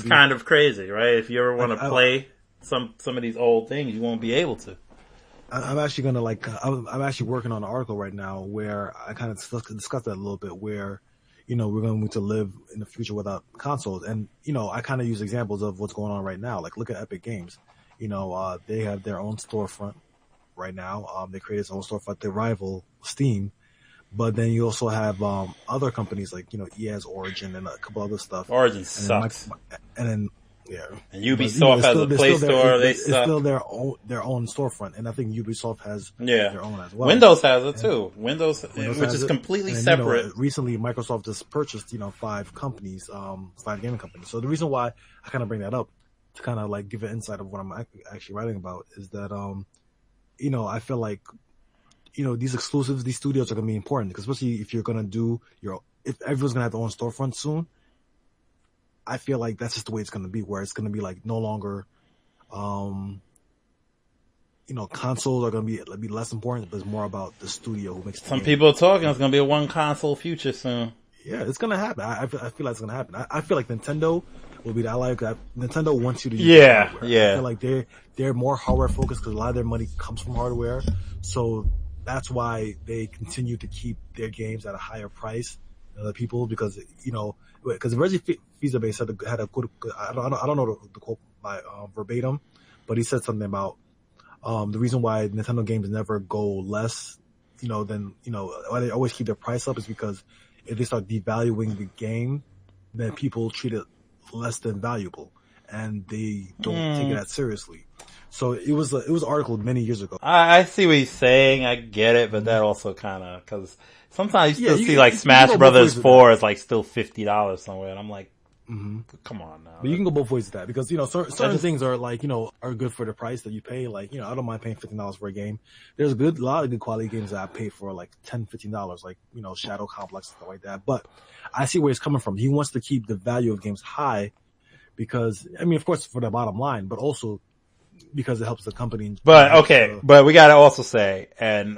kind of crazy, right? If you ever want to play some of these old things, you won't be able to. I'm actually gonna I'm actually working on an article right now where I kind of discussed that a little bit, where we're going to live in the future without consoles, and I kind of use examples of what's going on right now. Like, look at Epic Games. They have their own storefront right now. They created their own storefront, they rival Steam. But then you also have other companies like EA's Origin and a couple other stuff. Origin sucks. And then yeah. And Ubisoft has a Play Store. It's still their own storefront, and I think Ubisoft has their own as well. Windows has it too. Windows which is completely separate. Recently, Microsoft just purchased 5 companies, 5 gaming companies. So the reason why I kind of bring that up to kind of like give an insight of what I'm actually writing about is that I feel like these exclusives, these studios are going to be important, because especially if you're going to if everyone's going to have their own storefront soon. I feel like that's just the way it's going to be, where it's going to be like no longer, consoles are going to be less important, but it's more about the studio who makes the Some game. people are talking it's going to be a one console future soon. Yeah, it's going to happen. I feel like it's going to happen. I feel like Nintendo will be that. Nintendo wants you to use hardware. I feel like they're more hardware focused, because a lot of their money comes from hardware. So that's why they continue to keep their games at a higher price than other people, because Reggie Fils-Aimé had a good, I don't know the quote by verbatim, but he said something about the reason why Nintendo games never go less, than why they always keep their price up, is because if they start devaluing the game, then people treat it less than valuable, and they don't take it that seriously. So it was an article many years ago. I see what he's saying. I get it, but that also kind of, because sometimes you still see like Smash Brothers 4 is like still $50 somewhere, and I'm like, come on now. But you can go both ways with that, because certain things are like are good for the price that you pay. Like I don't mind paying $15 for a game. There's a lot of good quality games that I pay for like $10, $15, like Shadow Complex and stuff like that. But I see where he's coming from. He wants to keep the value of games high, because of course for the bottom line, but also because it helps the company. But but we gotta also say, and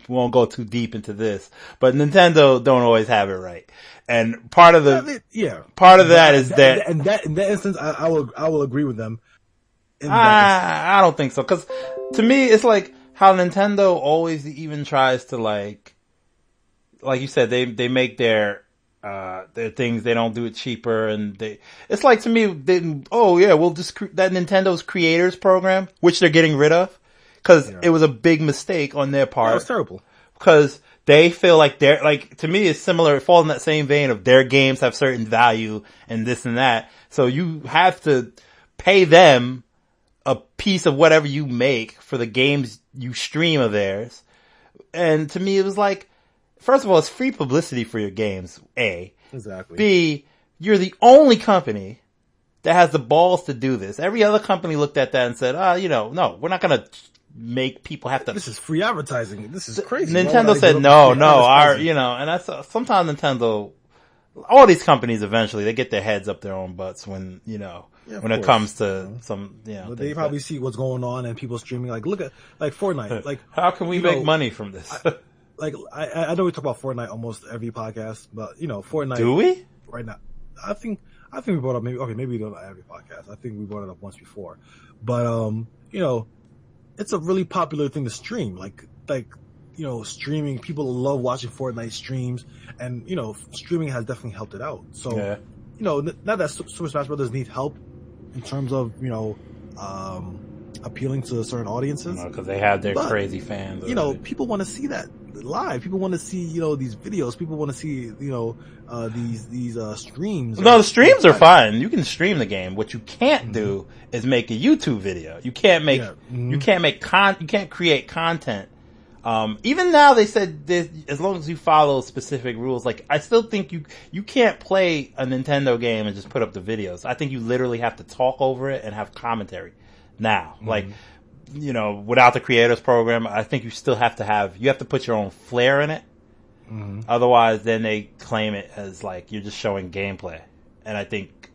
we won't go too deep into this, but Nintendo don't always have it right. And part of that is that in that instance, I will agree with them. I don't think so, because to me it's like how Nintendo always even tries to like you said, they make their things, they don't do it cheaper, and it's like, to me, we'll just that Nintendo's creators program, which they're getting rid of, because it was a big mistake on their part. That was terrible. Because they feel like they're, like, to me it's similar, it falls in that same vein of their games have certain value and this and that. So you have to pay them a piece of whatever you make for the games you stream of theirs. And to me it was like, first of all, it's free publicity for your games, A. Exactly. B, you're the only company that has the balls to do this. Every other company looked at that and said, no, we're not gonna make people have to. This is free advertising. This is crazy. Nintendo said, and that's, sometimes Nintendo, all these companies eventually, they get their heads up their own butts when, when it comes to some, But they probably see what's going on and people streaming, like, look at, like, Fortnite. Like, how can we make money from this? I know we talk about Fortnite almost every podcast, but, Fortnite. Do we? Right now. I think we brought up maybe we don't every podcast. I think we brought it up once before. But, it's a really popular thing to stream. Like, streaming, people love watching Fortnite streams, and, streaming has definitely helped it out. So, not that Super Smash Brothers need help in terms of, appealing to certain audiences. Because they have their crazy fans. People want to see that live. People want to see, these videos. People want to see, these streams. No, the streams are fine. You can stream the game. What you can't do is make a YouTube video. You can't make, you can't create content. Even now they said this, as long as you follow specific rules, like, I still think you can't play a Nintendo game and just put up the videos. I think you literally have to talk over it and have commentary. Now, like, without the creators program, I think you still have to put your own flair in it. Otherwise, then they claim it as like you're just showing gameplay. And I think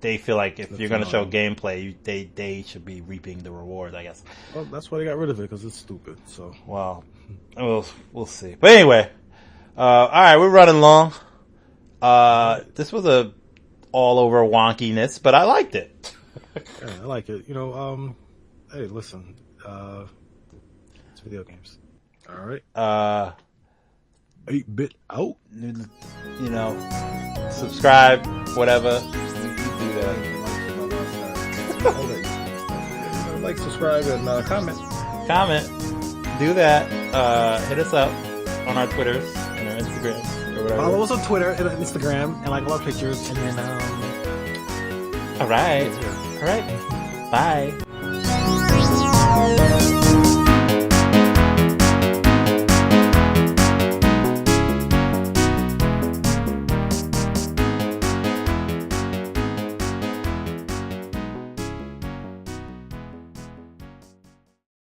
they feel like if you're going to show gameplay, they should be reaping the reward, I guess. Well, that's why they got rid of it, because it's stupid. So, well, we'll see. But anyway, all right, we're running long. This was a all over wonkiness, but I liked it. Yeah, I like it. Hey, listen, it's video games. All right. 8-bit out. Subscribe, whatever. You do that. Like, subscribe, and comment. Do that. Hit us up on our Twitters and our Instagrams or whatever. Follow us on Twitter and Instagram and like all our pictures, and then All right. Bye.